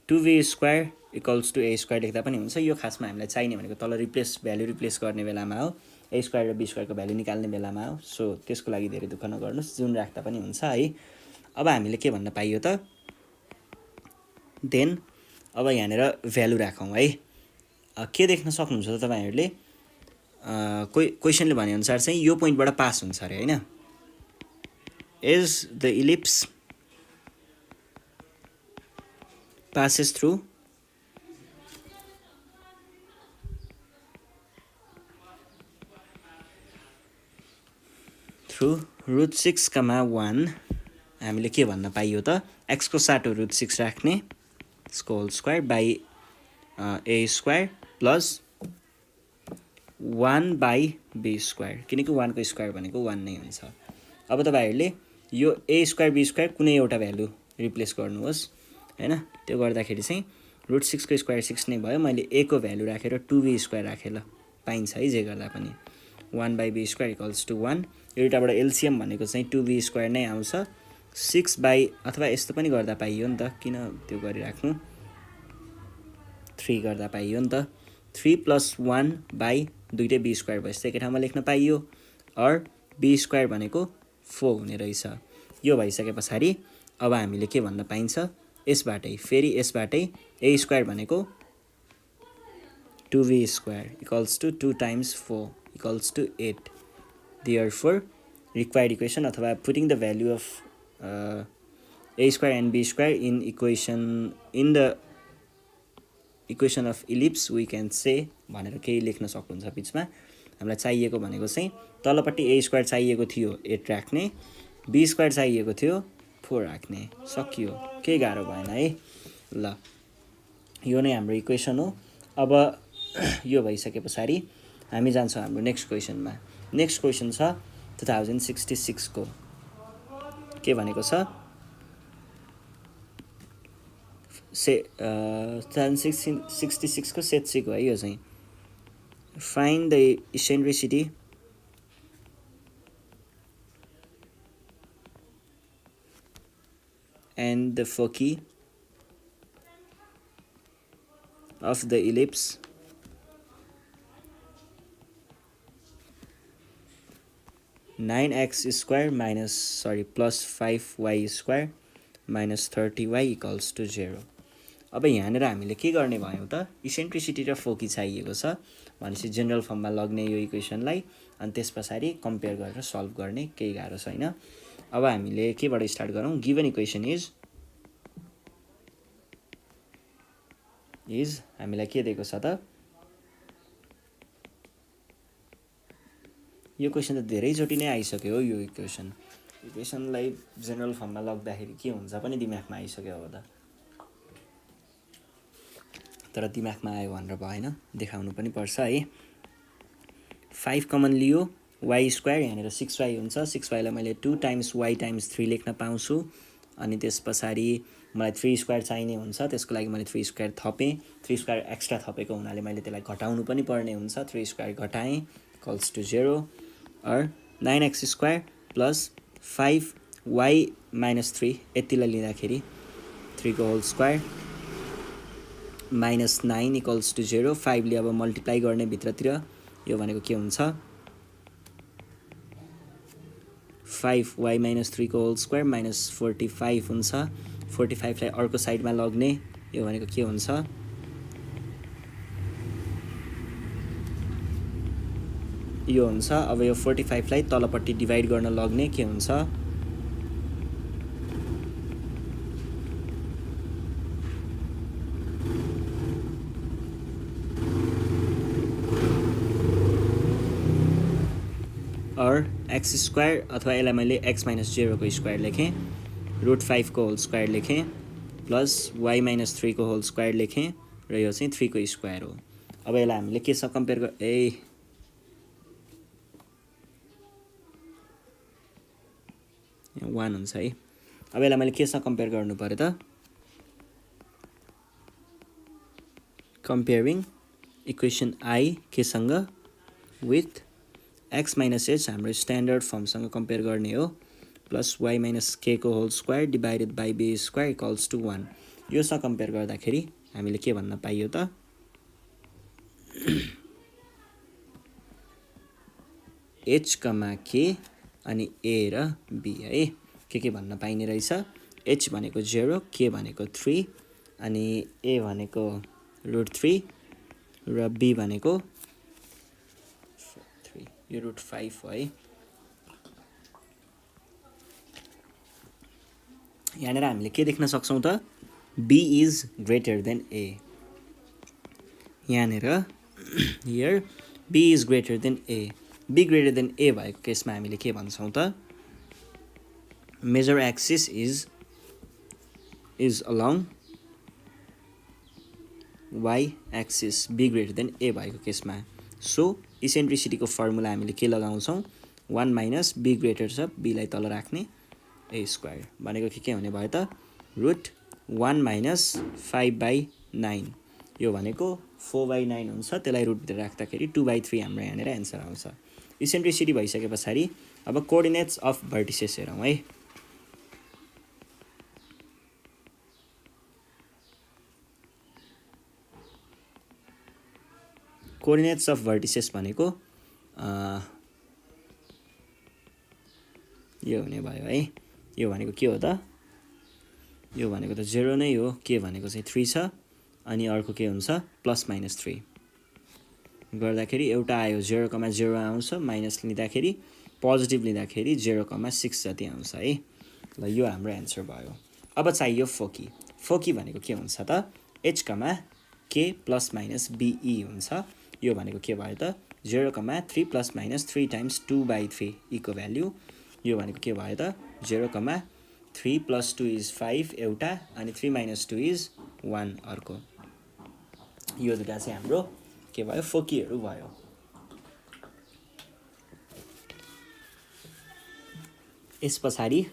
2v² इक्वल्स टु a² लेख्दा पनि हुन्छ। यो खासमा हामीलाई चाहिने भनेको तल भ्यालु रिप्लेस गर्ने बेलामा हो, a² र b² को भ्यालु निकाल्ने बेलामा हो। सो त्यसको लागि धेरै दुःख नगर्नुस्, जुन राख्दा पनि हुन्छ है। अब हामीले के भन्न पाइयो त देन अब यहाँनिर भ्यालु राखौं है। के देख्न सक्नुहुन्छ त तपाईहरुले क्वेशनले भने अनुसार चाहिँ यो पोइन्टबाट पास हुन्छ अरे हैन। Is the ellipse passes through √6, 1 हामीले के भन्न पाइयो त x को साटो √6 राख्ने यसको whole square by a² plus 1 by b², किनकि 1 को स्क्वायर भनेको 1 नै हुन्छ। अब तपाईहरुले यो a² b² कुनै एउटा भ्यालु रिप्लेस गर्नुहोस् हैन। त्यो गर्दाखेरि चाहिँ √6 को स्क्वायर 6 नै भयो। मैले a को भ्यालु राखेर 2b² राखे ल, पाइन्छ है जे गर्दा पनि 1/b² इक्वल्स टु 1। यो दुईटाबाट एलसीएम भनेको चाहिँ 2b² नै आउँछ। 6 बाइ अथवा यस्तो पनि गर्दा पाइयो नि त, किन त्यो गरिराख्नु, 3 गर्दा पाइयो नि त। 3 + 1 बाइ दुईटै b² भएपछि एकै ठाउँमा लेख्न पाइयो और b² भनेको 4 हुने रहेछ। यो भइसके पछाडि अब हामीले के भन्न पाइन्छ यसबाटै फेरि यसबाटै a² भनेको 2v² equals to 2 × 4 equals to 8। Therefore required equation अथवा putting the value of a² and b² in the equation of ellipse we can say भनेर केही लेख्न सक्नुहुन्छ बिचमा। हामीलाई चाहिएको भनेको चाहिँ तलपट्टि a² चाहिएको थियो 8 राख्ने, b² चाहिएको थियो 4 राख्ने, सकियो, केही गाह्रो भएन है। ल यो नै हाम्रो इक्वेसन हो। अब यो भइसके पछाडि हामी जान्छौँ हाम्रो नेक्स्ट क्वेसनमा। नेक्स्ट क्वेसन छ 2066 को। के भनेको छ 2066 को सेट सी को है यो चाहिँ। Find the eccentricity and the foci of the ellipse plus 5y² minus 30y equals to 0। अब यहाँनिर हामीले के गर्ने भयो त इसेन्ट्रिसिटी र फोकी चाहिएको छ भनेपछि जनरल फर्ममा लग्ने यो इक्वेसनलाई, अनि त्यसपछि कम्पेयर गरेर सल्भ गर्ने, केही गाह्रो छैन। अब हामीले केबाट स्टार्ट गरौँ। गिवन इक्वेसन इज हामीलाई के दिएको छ त यो क्वेसन त धेरैचोटि नै आइसक्यो हो। यो इक्वेसनलाई जनरल फर्ममा लग्दाखेरि के हुन्छ पनि दिमागमा आइसक्यो अब त, तर दिमागमा आयो भनेर भएन, देखाउनु पनि पर्छ है। 5 कमन लियो, y² यहाँनिर 6y हुन्छ। 6y लाई मैले 2 × y × 3 लेख्न पाउँछु। अनि त्यसपछि मलाई 3² चाहिने हुन्छ, त्यसको लागि मैले 3² थपेँ। 3² एक्स्ट्रा थपेको हुनाले मैले त्यसलाई घटाउनु पनि पर्ने हुन्छ। 3² घटाएँ इक्वल्स टु 0 और 9x² प्लस 5y - 3 यतिलाई लिँदाखेरि 3 को होल स्क्वायर -9 इक्वल्स टु 0। 5 ले अब मल्टिप्लाई गर्ने भित्रतिर यो भनेको के हुन्छ 5y - 3 को होल स्क्वायर माइनस 45 हुन्छ 45 लाई अर्को साइडमा लग्ने यो भनेको के हुन्छ यो हुन्छ अब यो 45 लाई तलपट्टि डिभाइड गर्न लग्ने के हुन्छ और x स्क्वायर अथवा यसलाई मैले x - 0 को स्क्वायर लेखेँ √5 को होल स्क्वायर लेखेँ प्लस y - 3 को होल स्क्वायर लेखेँ र यो चाहिँ 3 को स्क्वायर हो अब यसलाई हामीले केसँग कम्पेयर 1 हुन्छ है अब यसलाई मैले केसँग कम्पेयर गर्नु पर्यो त कम्पेयरिङ इक्वेसन I केसँग विथ x - h हाम्रो स्ट्यान्डर्ड फर्मसँग कम्पेयर गर्ने हो प्लस y - k को whole square divided by b square equals to 1 योसँग कम्पेयर गर्दाखेरि हामीले के भन्न पाइयो त h, k अनि a र b है के भन्न पाइने रहेछ h भनेको 0 k भनेको 3 अनि a भनेको √3 र b भनेको 3 यो √5 हो है यहाँनिर हामीले के देख्न सक्छौं त b is greater than a यहाँनिर here b is greater than a b greater than a भएको केसमा हामीले के भन्छौं त major axis is along y axis b greater than a भएको केसमा सो इसेन्ट्रिसिटीको फर्मुला हामीले के लगाउँछौं 1 माइनस b ग्रेटर छ b लाई तल राख्ने a स्क्वायर भनेको के हुने भयो त √1 माइनस 5/9 यो भनेको 4/9 हुन्छ त्यसलाई रुट भित्र राख्दाखेरि 2/3 हाम्रो यहाँनिर आन्सर आउँछ इसेन्ट्रिसिटी भइसकेपछि अब कोअर्डिनेट्स अफ भर्टिसेस हेरौँ है कोअर्डिनेट्स अफ भर्टिसेस भनेको यो हुने भयो है यो भनेको के हो त यो भनेको त 0 नै हो के भनेको चाहिँ 3 छ अनि अर्को के हुन्छ प्लस माइनस 3 गर्दाखेरि एउटा आयो 0,0 आउँछ माइनस लिँदाखेरि पोजिटिभ लिँदाखेरि 0,6 जति आउँछ है ल यो हाम्रो आन्सर भयो अब चाहियो फोकी भनेको के हुन्छ त h, k plus minus be हुन्छ यो भनेको के भयो त 0,3 प्लस माइनस 3 टाइम्स 2/3 को भ्यालु यो भनेको के भयो त 0,3 प्लस 2 इज 5 एउटा अनि 3 माइनस 2 इज 1 अर्को यो दुटा चाहिँ हाम्रो के भयो फोकीहरु भयो यसपछि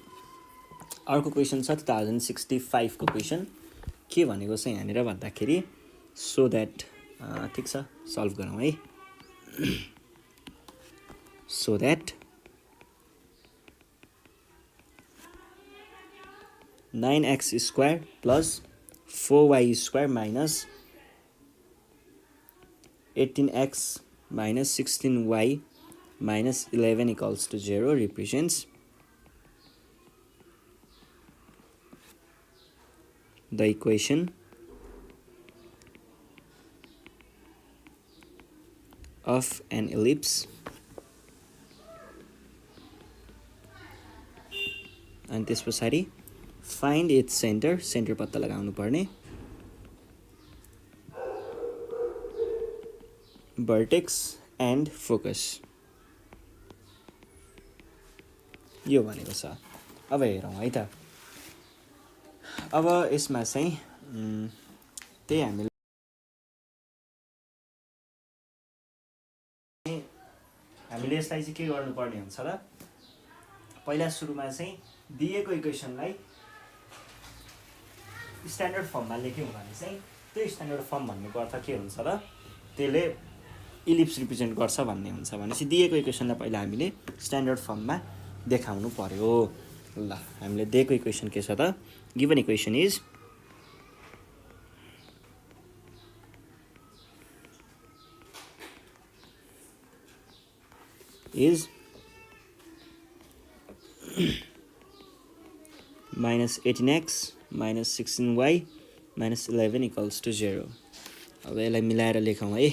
अर्को क्वेशन छ 2065 को क्वेशन के भनेको चाहिँ यहाँनिर भन्दाखेरि सो दैट ठीक छ सल्भ गरौँ है so that 9x square plus 4y square minus 18x minus 16y minus 11 equals to 0 represents the equation of an ellipse and त्यसपछि find its center पत्ता लगाउनु पर्ने vertex and focus यो भनेको छ अब हेरौँ है त अब यसमा चाहिँ त्यही हामीले यसलाई चाहिँ के गर्नुपर्ने हुन्छ र पहिला सुरुमा चाहिँ दिएको इक्वेसनलाई स्ट्यान्डर्ड फर्ममा लेख्यौं भने चाहिँ त्यो स्ट्यान्डर्ड फर्म भन्नुको अर्थ के हुन्छ र त्यसले इलिप्स रिप्रेजेन्ट गर्छ भन्ने हुन्छ भनेपछि दिएको इक्वेसनलाई पहिला हामीले स्ट्यान्डर्ड फर्ममा देखाउनु पर्यो ल हामीले दिएको इक्वेसन के छ त given equation is is -18x - 16y - 11 = 0। अब यसलाई मिलाएर लेखौँ है।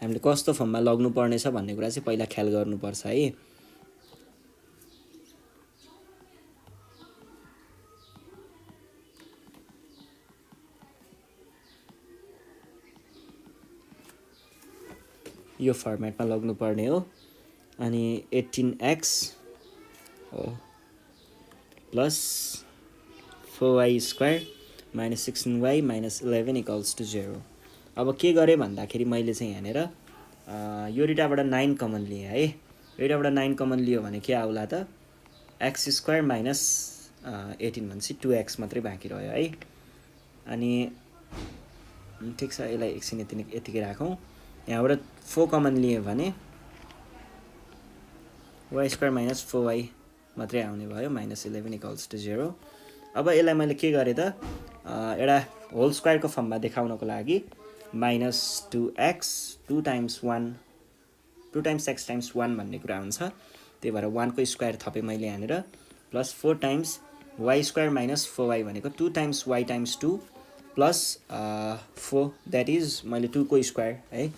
हामीले कस्तो फर्ममा लग्नु पर्नेछ भन्ने कुरा चाहिँ पहिला ख्याल गर्नुपर्छ है। यो फर्मेटमा लग्नु पर्ने हो। अनि 18x प्लस 4y² - 16y - 11 = 0। अब के गरेँ भन्दाखेरि मैले चाहिँ यहाँनिर यो दुईटाबाट 9 कमन लिएँ है। यो दुईटाबाट 9 कमन लियो भने के आउला त x² - 18 भनेपछि 2x मात्रै बाँकी रह्यो है। अनि ठिक छ, यसलाई एकछिन यतिकै राखौँ। यहाँबाट 4 कमन लिएँ भने y² - 4y मात्रै आउने भयो -11 = 0। अब यसलाई मैले के गरेँ त एउटा होल स्क्वायरको फर्ममा देखाउनको लागि -2x 2 times 1 2 times x times 1 भन्ने कुरा हुन्छ। त्यही भएर 1 को स्क्वायर थपेँ मैले यहाँनिर प्लस 4 टाइम्स y² - 4y भनेको 2 times y times 2 plus 4 that is मैले 2 को स्क्वायर है,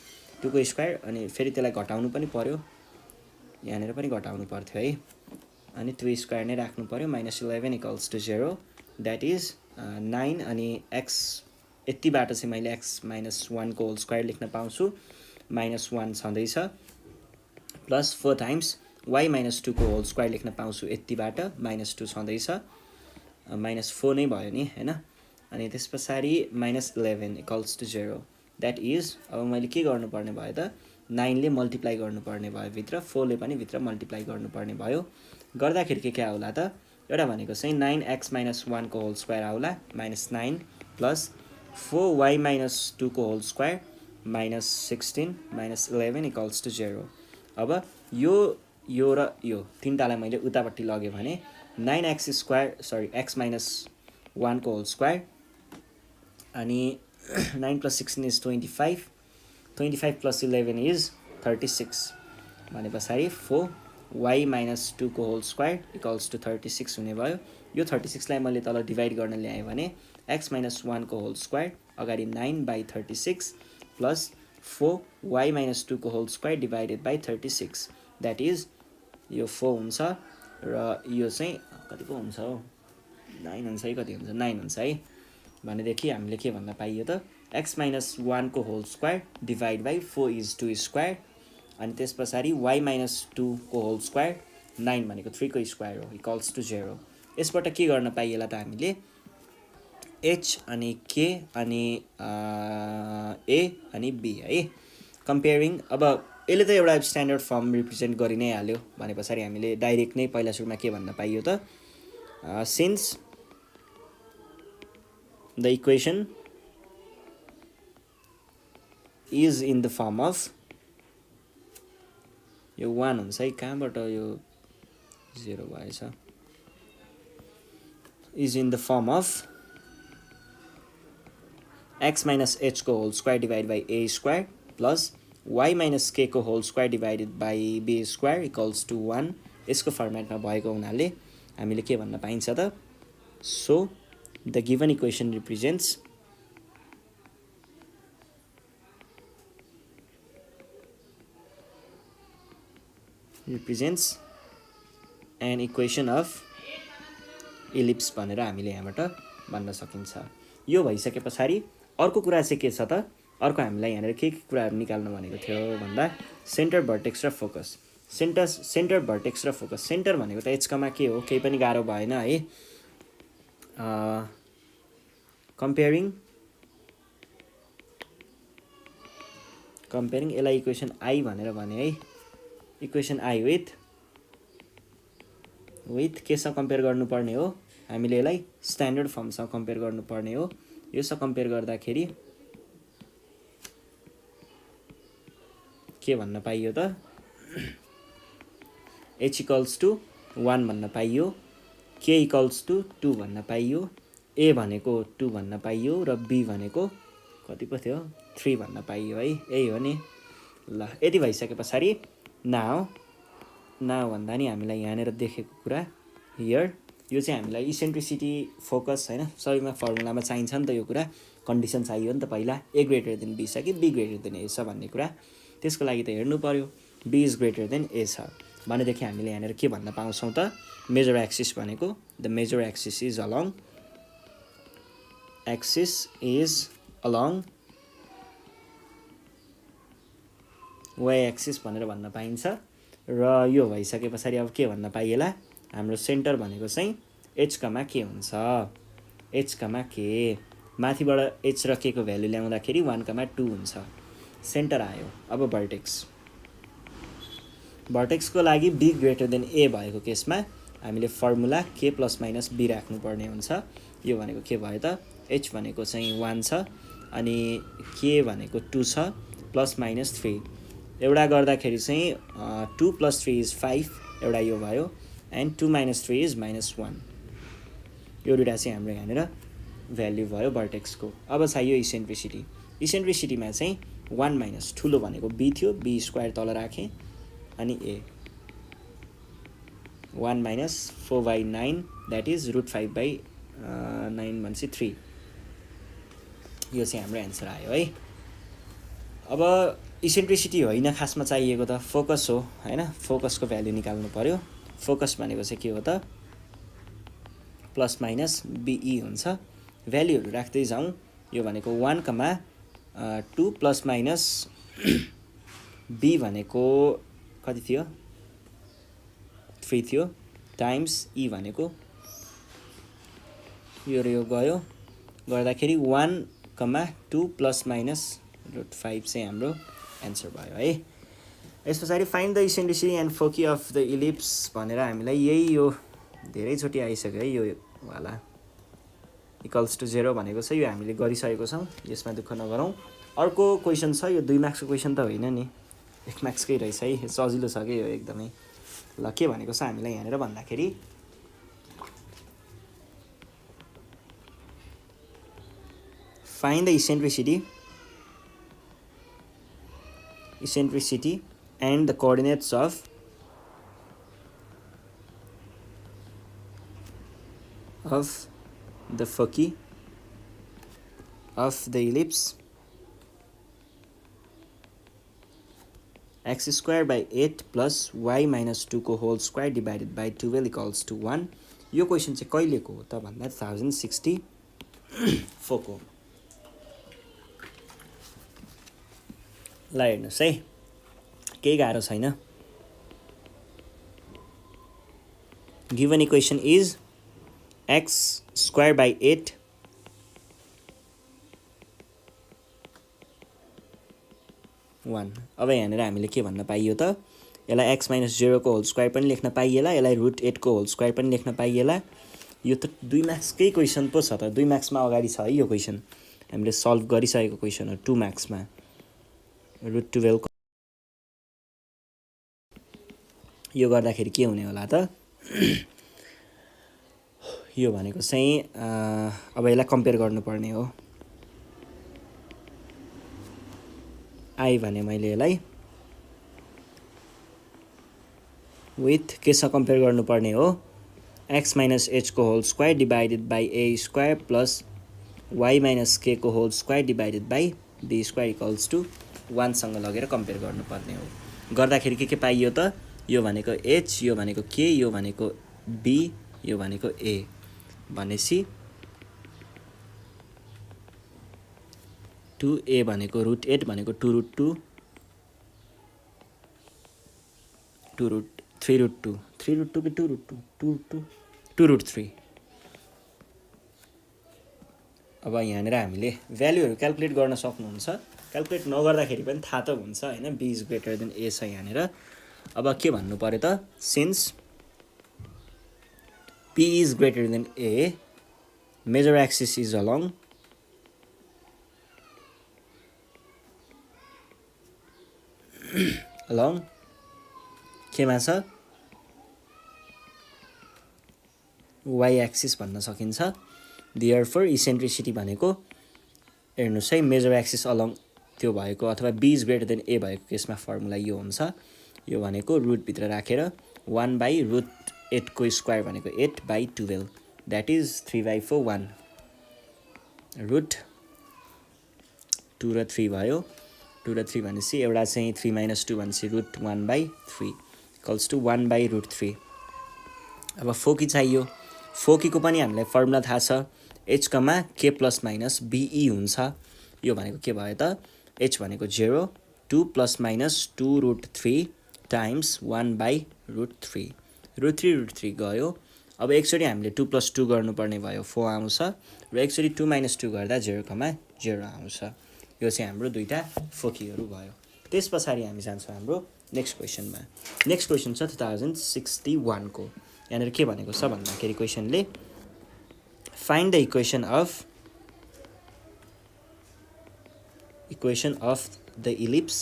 2 को स्क्वायर। अनि फेरि त्यसलाई घटाउनु पनि पर्यो, यहाँनिर पनि घटाउनु पर्थ्यो है। अनि 2 स्क्वायर नै राख्नु पर्यो -11 = 0 द्याट इज 9। अनि x यतिबाट चाहिँ मैले x - 1 को होल स्क्वायर लेख्न पाउँछु -1 छँदैछ प्लस 4 टाइम्स y - 2 को होल स्क्वायर लेख्न पाउँछु यतिबाट -2 छँदैछ -4 नै भयो नि हैन। अनि त्यस पछाडि -11 = 0 द्याट इज अब मैले के गर्नुपर्ने भयो त 9 ले मल्टिप्लाई गर्नुपर्ने भयो भित्र, 4 ले पनि भित्र मल्टिप्लाई गर्नुपर्ने भयो। गर्दाखेरि के आउला त एउटा भनेको चाहिँ 9x - 1 को होल स्क्वायर आउला -9 प्लस 4y - 2 को होल स्क्वायर -16 - 11 = 0। अब यो र यो तिनटालाई मैले उतापट्टि लगेँ भने 9x² x - 1 को होल स्क्वायर अनि 9 + 16 इज 25 25 + 11 इज 36 भने पछाडि 4y - 2 को होल स्क्वायर = 36 हुने भयो। यो 36 लाई मैले तल डिभाइड गर्न ल्याएँ भने x - 1 को होल स्क्वायर अगाडि 9/36 प्लस 4y - 2 को whole square divided by 36 that is यो 4 हुन्छ र यो चाहिँ कति पो हुन्छ हो 9 हुन्छ है, कति हुन्छ 9 हुन्छ है। भनेदेखि हामीले के भन्न पाइयो त x - 1 को whole square divide by 4 is 2 square अनि त्यस पछाडि y - 2 को होल स्क्वायर 9 भनेको 3 को स्क्वायर हो = 0। यसबाट के गर्न पाइएला त हामीले h अनि k अनि a अनि b है कम्पेयरिङ। अब यसले त एउटा स्ट्यान्डर्ड फर्म रिप्रेजेन्ट गरि नै हाल्यो भने पछाडि हामीले डाइरेक्ट नै पहिला सुरुमा के भन्न पाइयो त since the equation is in the form of यो 1 हुन्छ है, कहाँबाट यो 0 भएछ, is in the form of x - h को whole square divide by a² plus y - k को whole square divided by b² = 1 यसको फर्मेटमा भएको हुनाले हामीले के भन्न पाइन्छ त so the given equation represents an equation of ellipse भनेर हामीले यहाँबाट भन्न सकिन्छ। यो भइसके पछाडि अर्को कुरा चाहिँ के छ त अर्को हामीलाई यहाँनिर के कुराहरू निकाल्नु भनेको थियो भन्दा सेन्टर भर्टेक्स र फोकस। सेन्टर भर्टेक्स र फोकस सेन्टर भनेको त एचकमा के हो केही पनि गाह्रो भएन है। कम्पेयरिङ यसलाई इक्वेसन आई भनेर भने है, इक्वेसन आई विथ केसँग कम्पेयर गर्नुपर्ने हो हामीले यसलाई स्ट्यान्डर्ड फर्मसँग कम्पेयर गर्नुपर्ने हो। योसँग कम्पेयर गर्दाखेरि के भन्न पाइयो त h = 1 भन्न पाइयो, k = 2 भन्न पाइयो, a भनेको 2 भन्न पाइयो र b भनेको कति पो थियो 3 भन्न पाइयो है, यही हो नि। ल यति भइसके पछाडि नाउ भन्दा नि हामीलाई यहाँनिर देखेको कुरा हियर यो चाहिँ हामीलाई इसेन्ट्रिसिटी फोकस होइन सबैमा फर्मुलामा चाहिन्छ नि त यो कुरा कन्डिसन चाहियो नि त पहिला ए ग्रेटर देन बी छ कि बी ग्रेटर देन ए छ भन्ने कुरा त्यसको लागि त हेर्नु पर्यो b is greater than a छ भनेदेखि हामीले यहाँनिर के भन्न पाउँछौँ त मेजर एक्सिस भनेको the major axis is along y axis भनेर भन्न पाइन्छ र यो भइसके पछाडि अब के भन्न पाइएला हाम्रो सेन्टर भनेको चाहिँ एच कमा के हुन्छ एच कमा के माथिबाट एच र के को भ्यालु ल्याउँदाखेरि 1,2 हुन्छ सेन्टर आयो अब भर्टेक्सको लागि बी ग्रेटर देन ए भएको केसमा हामीले फर्मुला के प्लस माइनस बी राख्नुपर्ने हुन्छ यो भनेको के भयो त एच भनेको चाहिँ 1 छ अनि के भनेको 2 छ प्लस माइनस 3 एउटा गर्दाखेरि चाहिँ 2 + 3 इज 5 एउटा यो भयो एन्ड 2 - 3 इज -1 यो दुईटा चाहिँ हाम्रो यहाँनिर भ्याल्यु भयो भर्टेक्सको अब चाहियो इसेन्ट्रिसिटीमा चाहिँ 1 - ठुलो भनेको बी थियो बी स्क्वायर तल राखेँ अनि ए 1 - 4/9 द्याट इज √5/9 भनेपछि 3 यो चाहिँ हाम्रो एन्सर आयो है अब इसेन्ट्रिसिटी होइन खासमा चाहिएको त फोकस हो होइन फोकसको भ्याल्यु निकाल्नु पर्यो फोकस भनेको चाहिँ के हो त प्लस माइनस बिई हुन्छ भ्याल्युहरू राख्दै जाउँ यो भनेको 1,2 प्लस माइनस बी भनेको कति थियो 3 थियो टाइम्स ई भनेको यो र यो गयो गर्दाखेरि 1,2 प्लस माइनस √5 चाहिँ हाम्रो एन्सर भयो है यस पछाडि find the eccentricity and foci of the ellipse भनेर हामीलाई यही यो धेरैचोटि आइसक्यो है यो वाला इक्वल्स टु 0 भनेको छ यो हामीले गरिसकेको छौँ यसमा दुःख नगरौँ अर्को क्वेसन छ यो 2 मार्क्सको क्वेसन त होइन नि 1 मार्क्सकै रहेछ है सजिलो छ कि यो एकदमै ल के भनेको छ हामीलाई यहाँनिर भन्दाखेरि find the eccentricity and the coordinates of the foci of the ellipse x² / 8 plus y - 2 को whole square divided by 12 equals to 1 यो क्वेसन चाहिँ कहिलेको हो त भन्दा 1064 को ल हेर्नुहोस् है केही गाह्रो छैन गिभन इक्वेसन इज x² / 8 1 अब यहाँनिर हामीले के भन्न पाइयो त यसलाई x - 0 को होल स्क्वायर पनि लेख्न पाइएला यसलाई √8 को होल स्क्वायर पनि लेख्न पाइएला यो त 2 मार्क्सकै क्वेसन पो छ त 2 मार्क्समा अगाडि छ है यो क्वेसन हामीले सल्भ गरिसकेको क्वेसन हो 2 मार्क्समा √12 यो गर्दाखेरि के हुने होला त यो भनेको चाहिँ अब यसलाई कम्पेयर गर्नुपर्ने हो आई भने मैले यसलाई विथ केसँग कम्पेयर गर्नुपर्ने हो x - h को whole square divided by a² plus y - k को whole square divided by b² equals to 1 सँग लगेर कम्पेयर गर्नुपर्ने हो गर्दाखेरि के पाइयो त यो भनेको h यो भनेको k यो भनेको b यो भनेको a भनेपछि 2a भनेको √8 भनेको 2√2 3√2 3√2 कि 2√2 2√3 अब यहाँनिर हामीले भ्यालुहरू क्याल्कुलेट गर्न सक्नुहुन्छ क्याल्कुलेट नगर्दाखेरि पनि थाहा त हुन्छ हैन b is greater than a छ यहाँनिर अब के भन्नु पर्यो त since p is greater than a major axis is along केमा छ y एक्सिस भन्न सकिन्छ देयरफोर इसेन्ट्रिसिटी भनेको हेर्नुस् है मेजर एक्सिस अलोङ त्यो भएको अथवा b is greater than a भएको केसमा फर्मुला यो हुन्छ यो भनेको रुटभित्र राखेर 1/√8 को स्क्वायर भनेको 8/12 द्याट इज 3/4 1 रुट 2 र 3 भयो 2 र 3 भनेपछि एउटा चाहिँ 3 - 2 भनेपछि रुट 1/3 इक्वल्स टु 1/√3 अब फोकी चाहियो फोकीको पनि हामीलाई फर्मुला थाहा छ h comma k plus minus be हुन्छ यो भनेको के भयो त h भनेको 0 2 प्लस माइनस 2√3 टाइम्स 1/√3 √3 गयो अब एकचोटि हामीले 2 + 2 गर्नुपर्ने भयो 4 आउँछ र एकचोटि 2 - 2 गर्दा 0,0 आउँछ यो चाहिँ हाम्रो दुईटा फोकीहरू भयो त्यस पछाडि हामी जान्छौँ हाम्रो नेक्स्ट क्वेसनमा नेक्स्ट क्वेसन छ 2061 को यहाँनिर के भनेको छ भन्दाखेरि क्वेसनले find the equation of the ellipse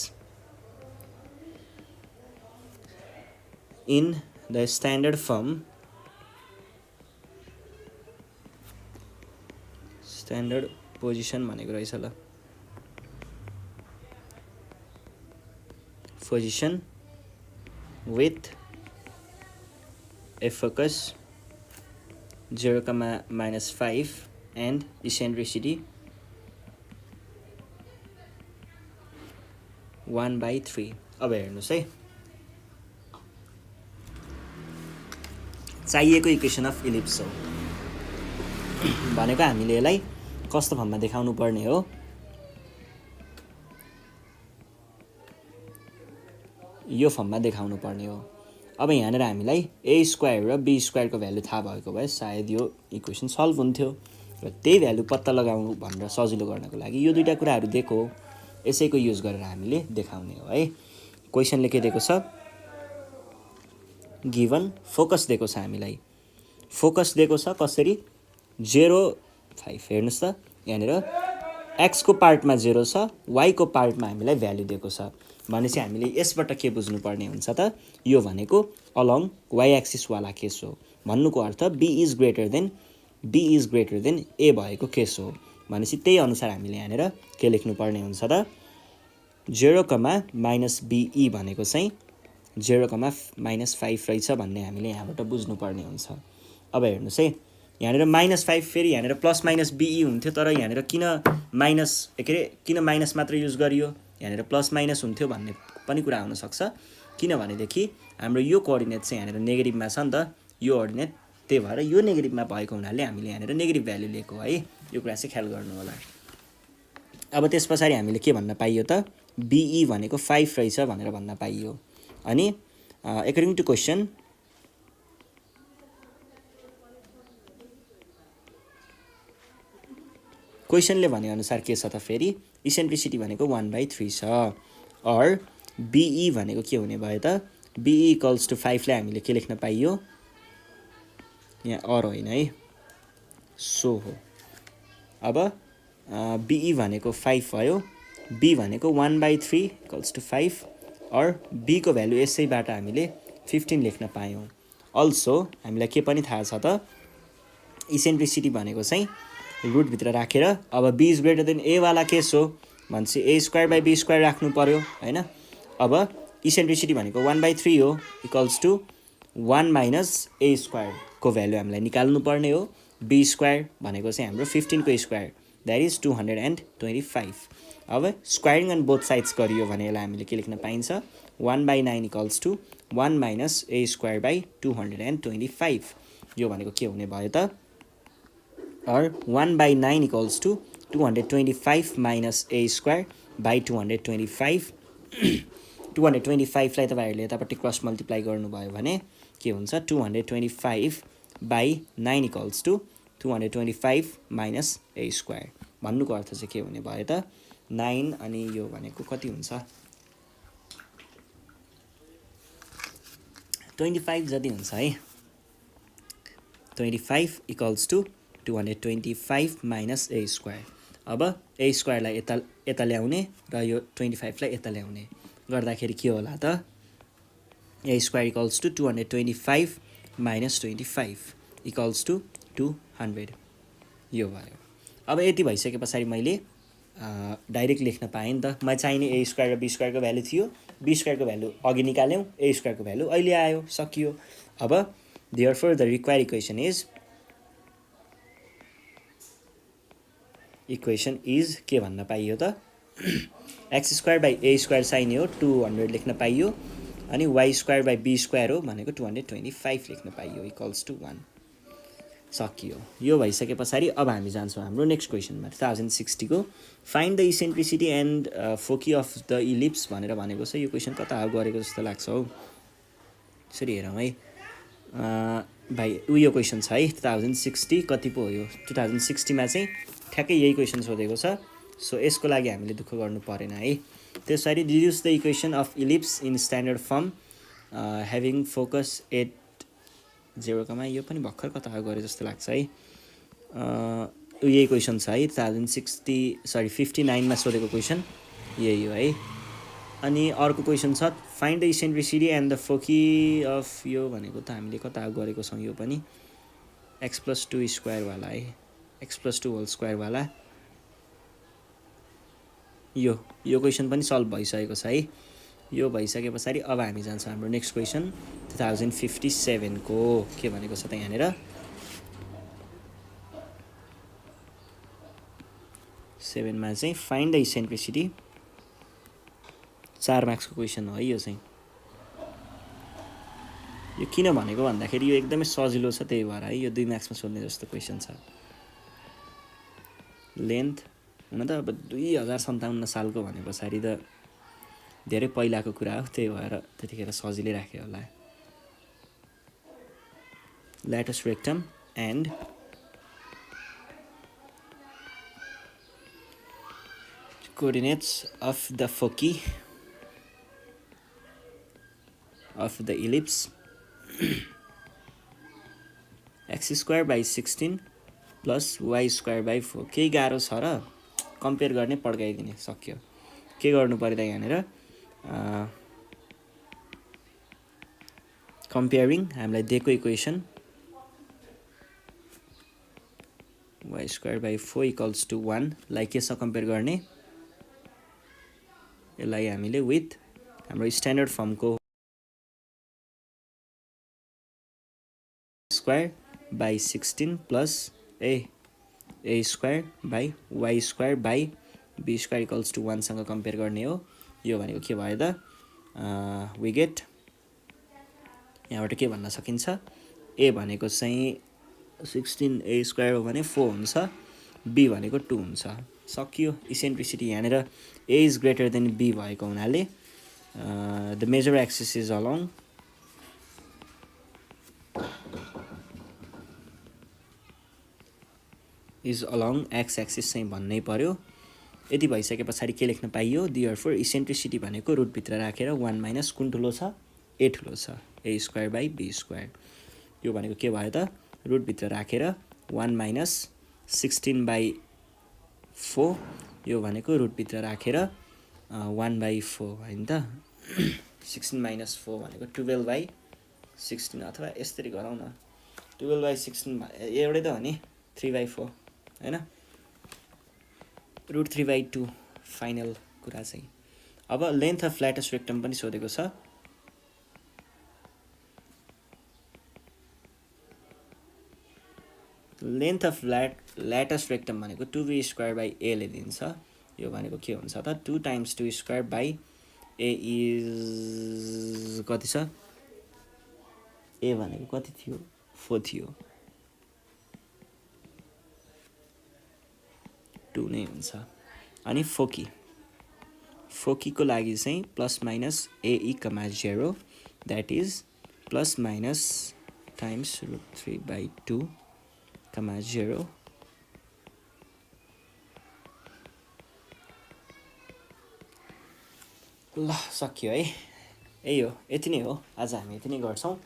in the standard form standard position भनेको रहेछ ल position with a focus 0,-5 and eccentricity 1/3 अब हेर्नुस् है चाहिएको इक्वेसन अफ इलिप्स हो भनेको हामीले यसलाई कस्तो फर्ममा देखाउनु पर्ने हो यो फर्ममा देखाउनु पर्ने हो अब यहाँनिर हामीलाई a² र b² को भ्यालु थाहा भएको भए सायद यो इक्वेसन सल्भ हुन्थ्यो र त्यही भ्यालु पत्ता लगाउनु भनेर सजिलो गर्नको लागि यो दुईटा कुराहरू दिएको यसैको युज गरेर हामीले देखाउने हो है क्वेसनले के दिएको छ गिभन फोकस दिएको छ हामीलाई फोकस दिएको छ कसरी 0 5 हेर्नुस् त यहाँनिर x को पार्टमा 0 छ y को पार्टमा हामीलाई भ्यालु दिएको छ भनेपछि हामीले यसबाट के बुझ्नु पर्ने हुन्छ त यो भनेको अलोङ y एक्सिस वाला केस हो भन्नुको अर्थ b is greater than a भएको केस हो भनेपछि त्यही अनुसार हामीले यहाँनिर के लेख्नु पर्ने हुन्छ त 0,-be भनेको चाहिँ 0,-5 रहेछ भन्ने हामीले यहाँबाट बुझ्नु पर्ने हुन्छ अब हेर्नुस् है यहाँनिर -5 फेरि यहाँनिर +-be हुन्थ्यो तर यहाँनिर किन माइनस मात्र युज गरियो यहाँनिर +- हुन्थ्यो भन्ने पनि कुरा आउन सक्छ किनभनेदेखि हाम्रो यो कोअर्डिनेट चाहिँ यहाँनिर नेगेटिभमा छ नि त यो अर्डिनेट त्यही भएर यो नेगेटिभमा भएको हुनाले हामीले यहाँनिर नेगेटिभ भ्यालु लिएको है यो कुरा चाहिँ ख्याल गर्नु होला अब त्यस पछाडि हामीले के भन्न पाइयो त be भनेको 5 रहेछ भनेर भन्न पाइयो अनि अकर्डिङ टु क्वेसन क्वेसनले भने अनुसार के छ त फेरि इसेन्ट्रिसिटी भनेको 1/3 छ और be भनेको के हुने भयो त be इक्वल्स टु 5 लाई हामीले के लेख्न पाइयो यहाँ और होइन है सो हो अब be भनेको 5 भयो b भनेको 1/3 इक्वल्स टु 5 और b को भ्यालु यसैबाट हामीले 15 लेख्न पायौँ अल्सो हामीलाई के पनि थाहा छ त इसेन्ट्रिसिटी भनेको चाहिँ रुटभित्र राखेर अब b is greater than a वाला केस हो भनेपछि a²/b² राख्नु पर्यो हैन अब इसेन्ट्रिसिटी भनेको 1/3 हो इक्वल्स टु 1 - a² को भ्यालु हामीलाई निकाल्नु पर्ने हो b² भनेको चाहिँ हाम्रो 15 को स्क्वायर द्याट इज 225 अब स्क्वायरिङ अन बोथ साइड्स गरियो भने यसलाई हामीले के लेख्न पाइन्छ 1/9 इक्वल्स टु 1 - a²/225 यो भनेको के हुने भयो त or 1/9 equals to 225 minus a²/225 225 लाई तपाईहरुले यतापट्टि क्रस मल्टिप्लाई गर्नुभयो भने के हुन्छ 225/9 equals to 225 minus a² भन्नुको अर्थ चाहिँ के हुने भयो त 9 अनि यो भनेको कति हुन्छ 25 जति हुन्छ है 25 equals to 225 minus a². अब a² लाई यता ल्याउने र यो 25 लाई यता ल्याउने गर्दाखेरि के होला त a² equals to 225 minus 25 equals to 200 यो भयो अब यति भइसके पछाडी मैले डाइरेक्ट लेख्न पाएँ नि त। मलाई चाहिने ए स्क्वायर र बी स्क्वायरको भ्यालु थियो, बी स्क्वायरको भ्यालु अघि निकाल्यौँ, ए स्क्वायरको भ्यालु अहिले आयो, सकियो। अब therefore the required equation is के भन्न पाइयो त x square by a square चाहिने हो 200 लेख्न पाइयो, अनि y square by b square हो भनेको 225 लेख्न पाइयो इक्वल्स टु 1। सकियो। यो भइसके पछाडि अब हामी जान्छौँ हाम्रो नेक्स्ट क्वेसनमा 2060 को find the eccentricity and foci of the ellipse भनेर भनेको छ। यो क्वेसन कता गरेको जस्तो लाग्छ हौ, यसरी हेरौँ है भाइ। उयो क्वेसन छ है 2060 कति पो हो यो 2060 मा चाहिँ ठ्याक्कै यही क्वेसन सोधेको छ। सो यसको लागि हामीले दुःख गर्नु परेन है। त्यसरी deduce the equation of ellipse in standard form having focus at 0, यो पनि भर्खर कता गरे जस्तो लाग्छ है। यही क्वेसन छ है 59 मा सोधेको क्वेसन यही हो है। अनि अर्को क्वेसन छ find the eccentricity and the foci of, यो भनेको त हामीले कता गरेको छौँ, यो पनि x+2 स्क्वायर वाला है, x+2 होल स्क्वायर वाला। यो क्वेसन पनि सल्भ भइसकेको छ है। यो भइसके पछाडि अब हामी जान्छौँ हाम्रो नेक्स्ट क्वेसन 2057 को के भनेको छ त यहाँनिर 7 मा चाहिँ फाइन्ड द इसेन्ट्रिसिटी। 4 मार्क्सको क्वेसन हो है यो चाहिँ। यो किन भनेको भन्दाखेरि यो एकदमै सजिलो छ, त्यही भएर है यो 2 मार्क्समा सोध्ने जस्तो क्वेसन छ। लेन्थ हुन त अब 2057 सालको भने पछाडि त धेरै पहिलाको कुरा हो, त्यही भएर त्यतिखेर सजिलै राख्यो होला। Latus rectum and coordinates of the foci of the ellipse x square by 16 plus y square by 4। केही गाह्रो छ र कम्पेयर गर्ने पड्काइदिने, सक्यो। के गर्नु पर्यो त यहाँनिर कम्पेयरिङ हामीलाई दिएको equation y square by 4 equals to 1 लाई के छ कम्पेयर गर्ने, यसलाई हामीले विथ हाम्रो स्ट्यान्डर्ड फर्मको square by 16 plus a square by y square by b square equals to 1 सँग कम्पेयर गर्ने हो। यो भनेको के भयो त वी गेट, यहाँबाट के भन्न सकिन्छ, ए भनेको चाहिँ 16 ए स्क्वायर हो भने 4 हुन्छ, बी भनेको 2 हुन्छ, सकियो। इसेन्ट्रिसिटी यहाँनिर a is greater than b भएको हुनाले the major axis is along x axis चाहिँ भन्नै पर्यो। यति भइसके पछाडि के लेख्न पाइयो, देयरफोर इसेन्ट्रिसिटी भनेको रुटभित्र राखेर 1 माइनस कुन ठुलो छ, ए ठुलो छ, ए स्क्वायर बाई बी स्क्वायर। यो भनेको के भयो त रुटभित्र राखेर 1 माइनस 16/4, यो भनेको रुटभित्र राखेर 1/4 होइन त। 16 माइनस 4 भनेको 12/16, अथवा यसरी गरौँ न 12/16 एउटै त हो नि 3/4 होइन, √3/2 फाइनल कुरा चाहिँ। अब लेन्थ अफ ल्याटस रेक्टम पनि सोधेको छ। लेन्थ अफ ल्याटस रेक्टम भनेको 2b स्क्वायर बाई ए ले दिन्छ। यो भनेको के हुन्छ त 2 times 2 square by A is कति छ, ए भनेको कति थियो 4 थियो, 2 नै हुन्छ। अनि फोकीको लागि चाहिँ plus minus A comma 0 that is plus minus times √3/2 कमा 0 ल सक्यो है। यही हो, यति नै हो, आज हामी यति नै गर्छौँ।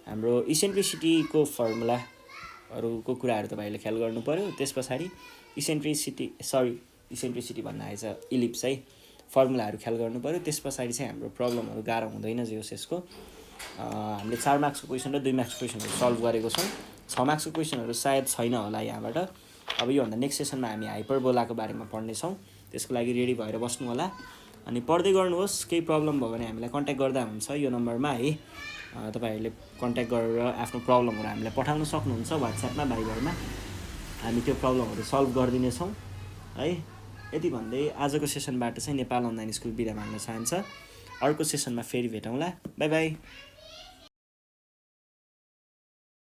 हाम्रो इसेन्ट्रिसिटीको फर्मुलाहरूको कुराहरू तपाईँहरूले ख्याल गर्नु पर्यो। त्यस पछाडि इसेन्ट्रिसिटी भन्न आएछ इलिप्स है, फर्मुलाहरू ख्याल गर्नु पर्यो। त्यस पछाडि चाहिँ हाम्रो प्रब्लमहरू गाह्रो हुँदैन जे यसको। हामीले 4 मार्क्सको क्वेसन र 2 मार्क्सको क्वेसनहरू सल्भ गरेको छौँ। 6 मार्क्सको क्वेसनहरू सायद छैन होला यहाँबाट। अब योभन्दा नेक्स्ट सेसनमा हामी हाइपरबोलाको बारेमा पढ्नेछौँ। त्यसको लागि रेडी भएर बस्नु होला। अनि पढ्दै गर्नुहोस्। केही प्रब्लम भयो भने हामीलाई कन्ट्याक्ट गर्दा हुन्छ यो नम्बरमा है। तपाईँहरूले कन्ट्याक्ट गरेर आफ्नो प्रब्लमहरू हामीलाई पठाउन सक्नुहुन्छ व्हाट्सएपमा भाइबरमा। हामी त्यो प्रब्लमहरू सल्भ गरिदिनेछौँ है। यति भन्दै आजको सेसनबाट चाहिँ नेपाल अनलाइन स्कुल बिदा माग्न चाहन्छ। अर्को सेसनमा फेरि भेटौँला। By by.